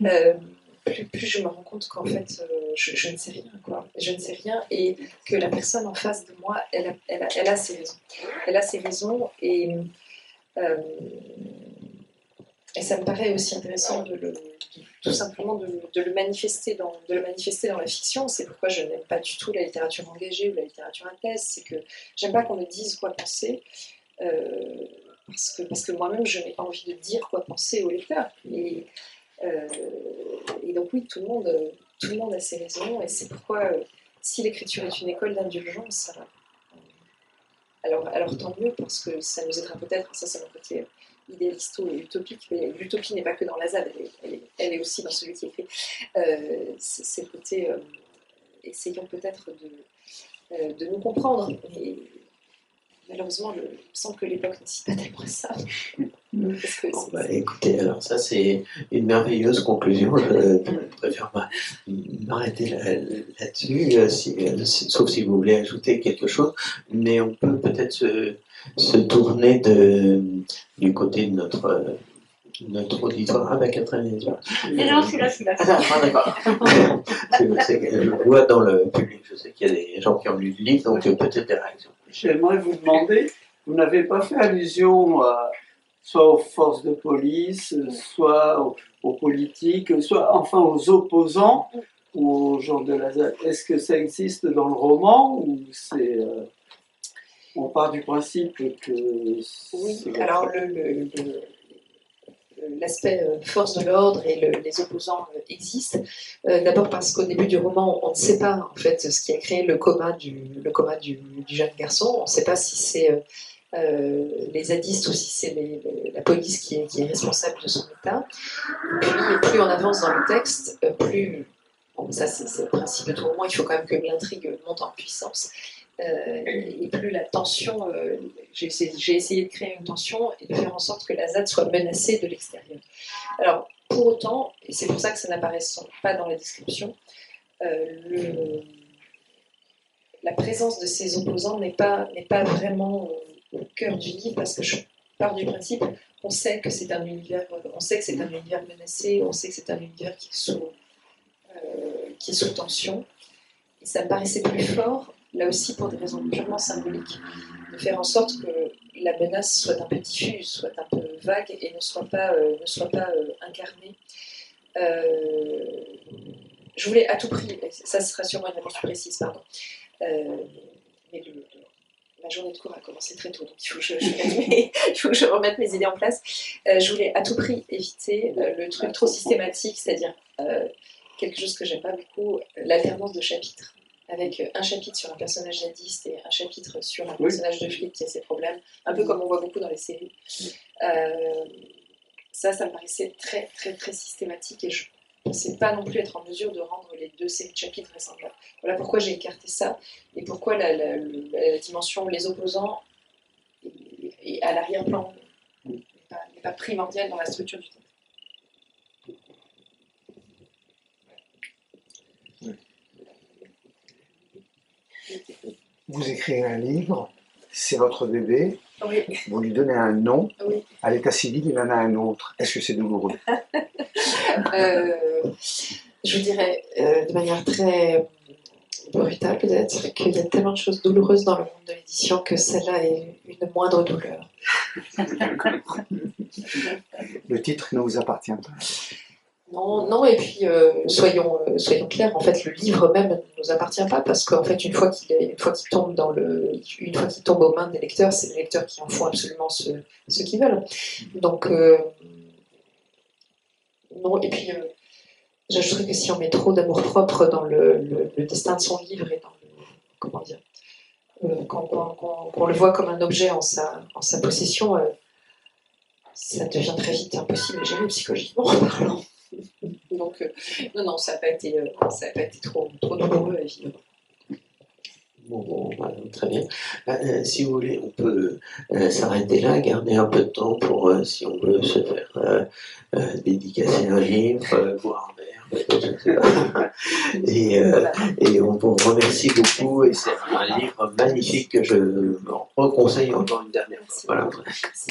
mais plus je me rends compte qu'en fait je ne sais rien, quoi. Je ne sais rien, et que la personne en face de moi, elle a ses raisons. Elle a ses raisons, et ça me paraît aussi intéressant tout simplement de le manifester dans la fiction. C'est pourquoi je n'aime pas du tout la littérature engagée ou la littérature à thèse. C'est que j'aime pas qu'on me dise quoi penser. Parce que moi-même, je n'ai pas envie de dire quoi penser au lecteur. Et donc oui, tout le monde a ses raisons, et c'est pourquoi si l'écriture est une école d'indulgence, alors tant mieux, parce que ça nous aidera peut-être, ça c'est mon côté idéalisto et utopique, mais l'utopie n'est pas que dans la ZAD, elle est aussi dans celui qui écrit. C'est le côté, essayons peut-être de nous comprendre. Et malheureusement, il me semble que l'époque ne cite pas tellement ça. Bon, bah, écoutez, alors ça c'est une merveilleuse conclusion. Je préfère m'arrêter là-dessus, sauf si vous voulez ajouter quelque chose. Mais on peut peut-être se tourner du côté de notre auditoire. Ah bah Catherine est là. Mais non, je suis là. Ah d'accord. Je vois dans le public, je sais qu'il y a des gens qui ont lu le livre, donc peut-être des réactions. J'aimerais vous demander, vous n'avez pas fait allusion soit aux forces de police, soit aux politiques, soit enfin aux opposants ou aux gens de la ZAD. Est-ce que ça existe dans le roman ou c'est... On part du principe que... Oui, alors l'aspect force de l'ordre et les opposants existent. D'abord parce qu'au début du roman, on ne sait pas en fait ce qui a créé le coma du jeune garçon. On ne sait pas si c'est les zadistes ou si c'est la police qui est responsable de son état. Et puis, plus on avance dans le texte, plus... Bon, ça c'est le principe de tout roman, il faut quand même que l'intrigue monte en puissance. Et plus la tension, j'ai essayé de créer une tension et de faire en sorte que la ZAD soit menacée de l'extérieur. Alors, pour autant, et c'est pour ça que ça n'apparaît pas dans la description, la présence de ces opposants n'est pas vraiment au cœur du livre, parce que je pars du principe, on sait que c'est un univers menacé, on sait que c'est un univers qui est sous tension, et ça me paraissait plus fort, là aussi pour des raisons purement symboliques, de faire en sorte que la menace soit un peu diffuse, soit un peu vague et ne soit pas incarnée. Je voulais à tout prix, ça sera sûrement une réponse plus précise, pardon, mais ma journée de cours a commencé très tôt, donc il faut que je remette mes idées en place. Je voulais à tout prix éviter le truc trop systématique, c'est-à-dire quelque chose que j'aime pas beaucoup, l'alternance de chapitres, avec un chapitre sur un personnage zadiste et un chapitre sur un personnage de flic qui a ses problèmes, un peu comme on voit beaucoup dans les séries. Ça me paraissait très, très, très systématique, et je ne pensais pas non plus être en mesure de rendre les deux séries de chapitres vraisemblables. Voilà pourquoi j'ai écarté ça, et pourquoi la dimension les opposants est à l'arrière-plan, n'est pas primordiale dans la structure du texte. Vous écrivez un livre, c'est votre bébé, Oui. vous lui donnez un nom, Oui. à l'état civil il en a un autre. Est-ce que c'est douloureux? Je vous dirais de manière très brutale peut-être qu'il y a tellement de choses douloureuses dans le monde de l'édition que celle-là est une moindre douleur. Le titre ne vous appartient pas. Non, et puis soyons clairs, en fait le livre même ne nous appartient pas, parce qu'en fait une fois qu'il tombe aux mains des lecteurs, c'est les lecteurs qui en font absolument ce qu'ils veulent. Donc non, et puis j'ajouterais que si on met trop d'amour-propre dans le destin de son livre et dans comment dire, qu'on le voit comme un objet en sa possession, ça devient très vite impossible à gérer psychologiquement en parlant. Donc non, ça n'a pas été trop douloureux à vivre. Bon, très bien. Si vous voulez, on peut s'arrêter là, garder un peu de temps pour, si on veut, se faire dédicacer un livre, boire un verre, je sais pas. Et on vous remercie beaucoup, et c'est un livre magnifique que je reconseille encore une dernière fois. Voilà. Merci.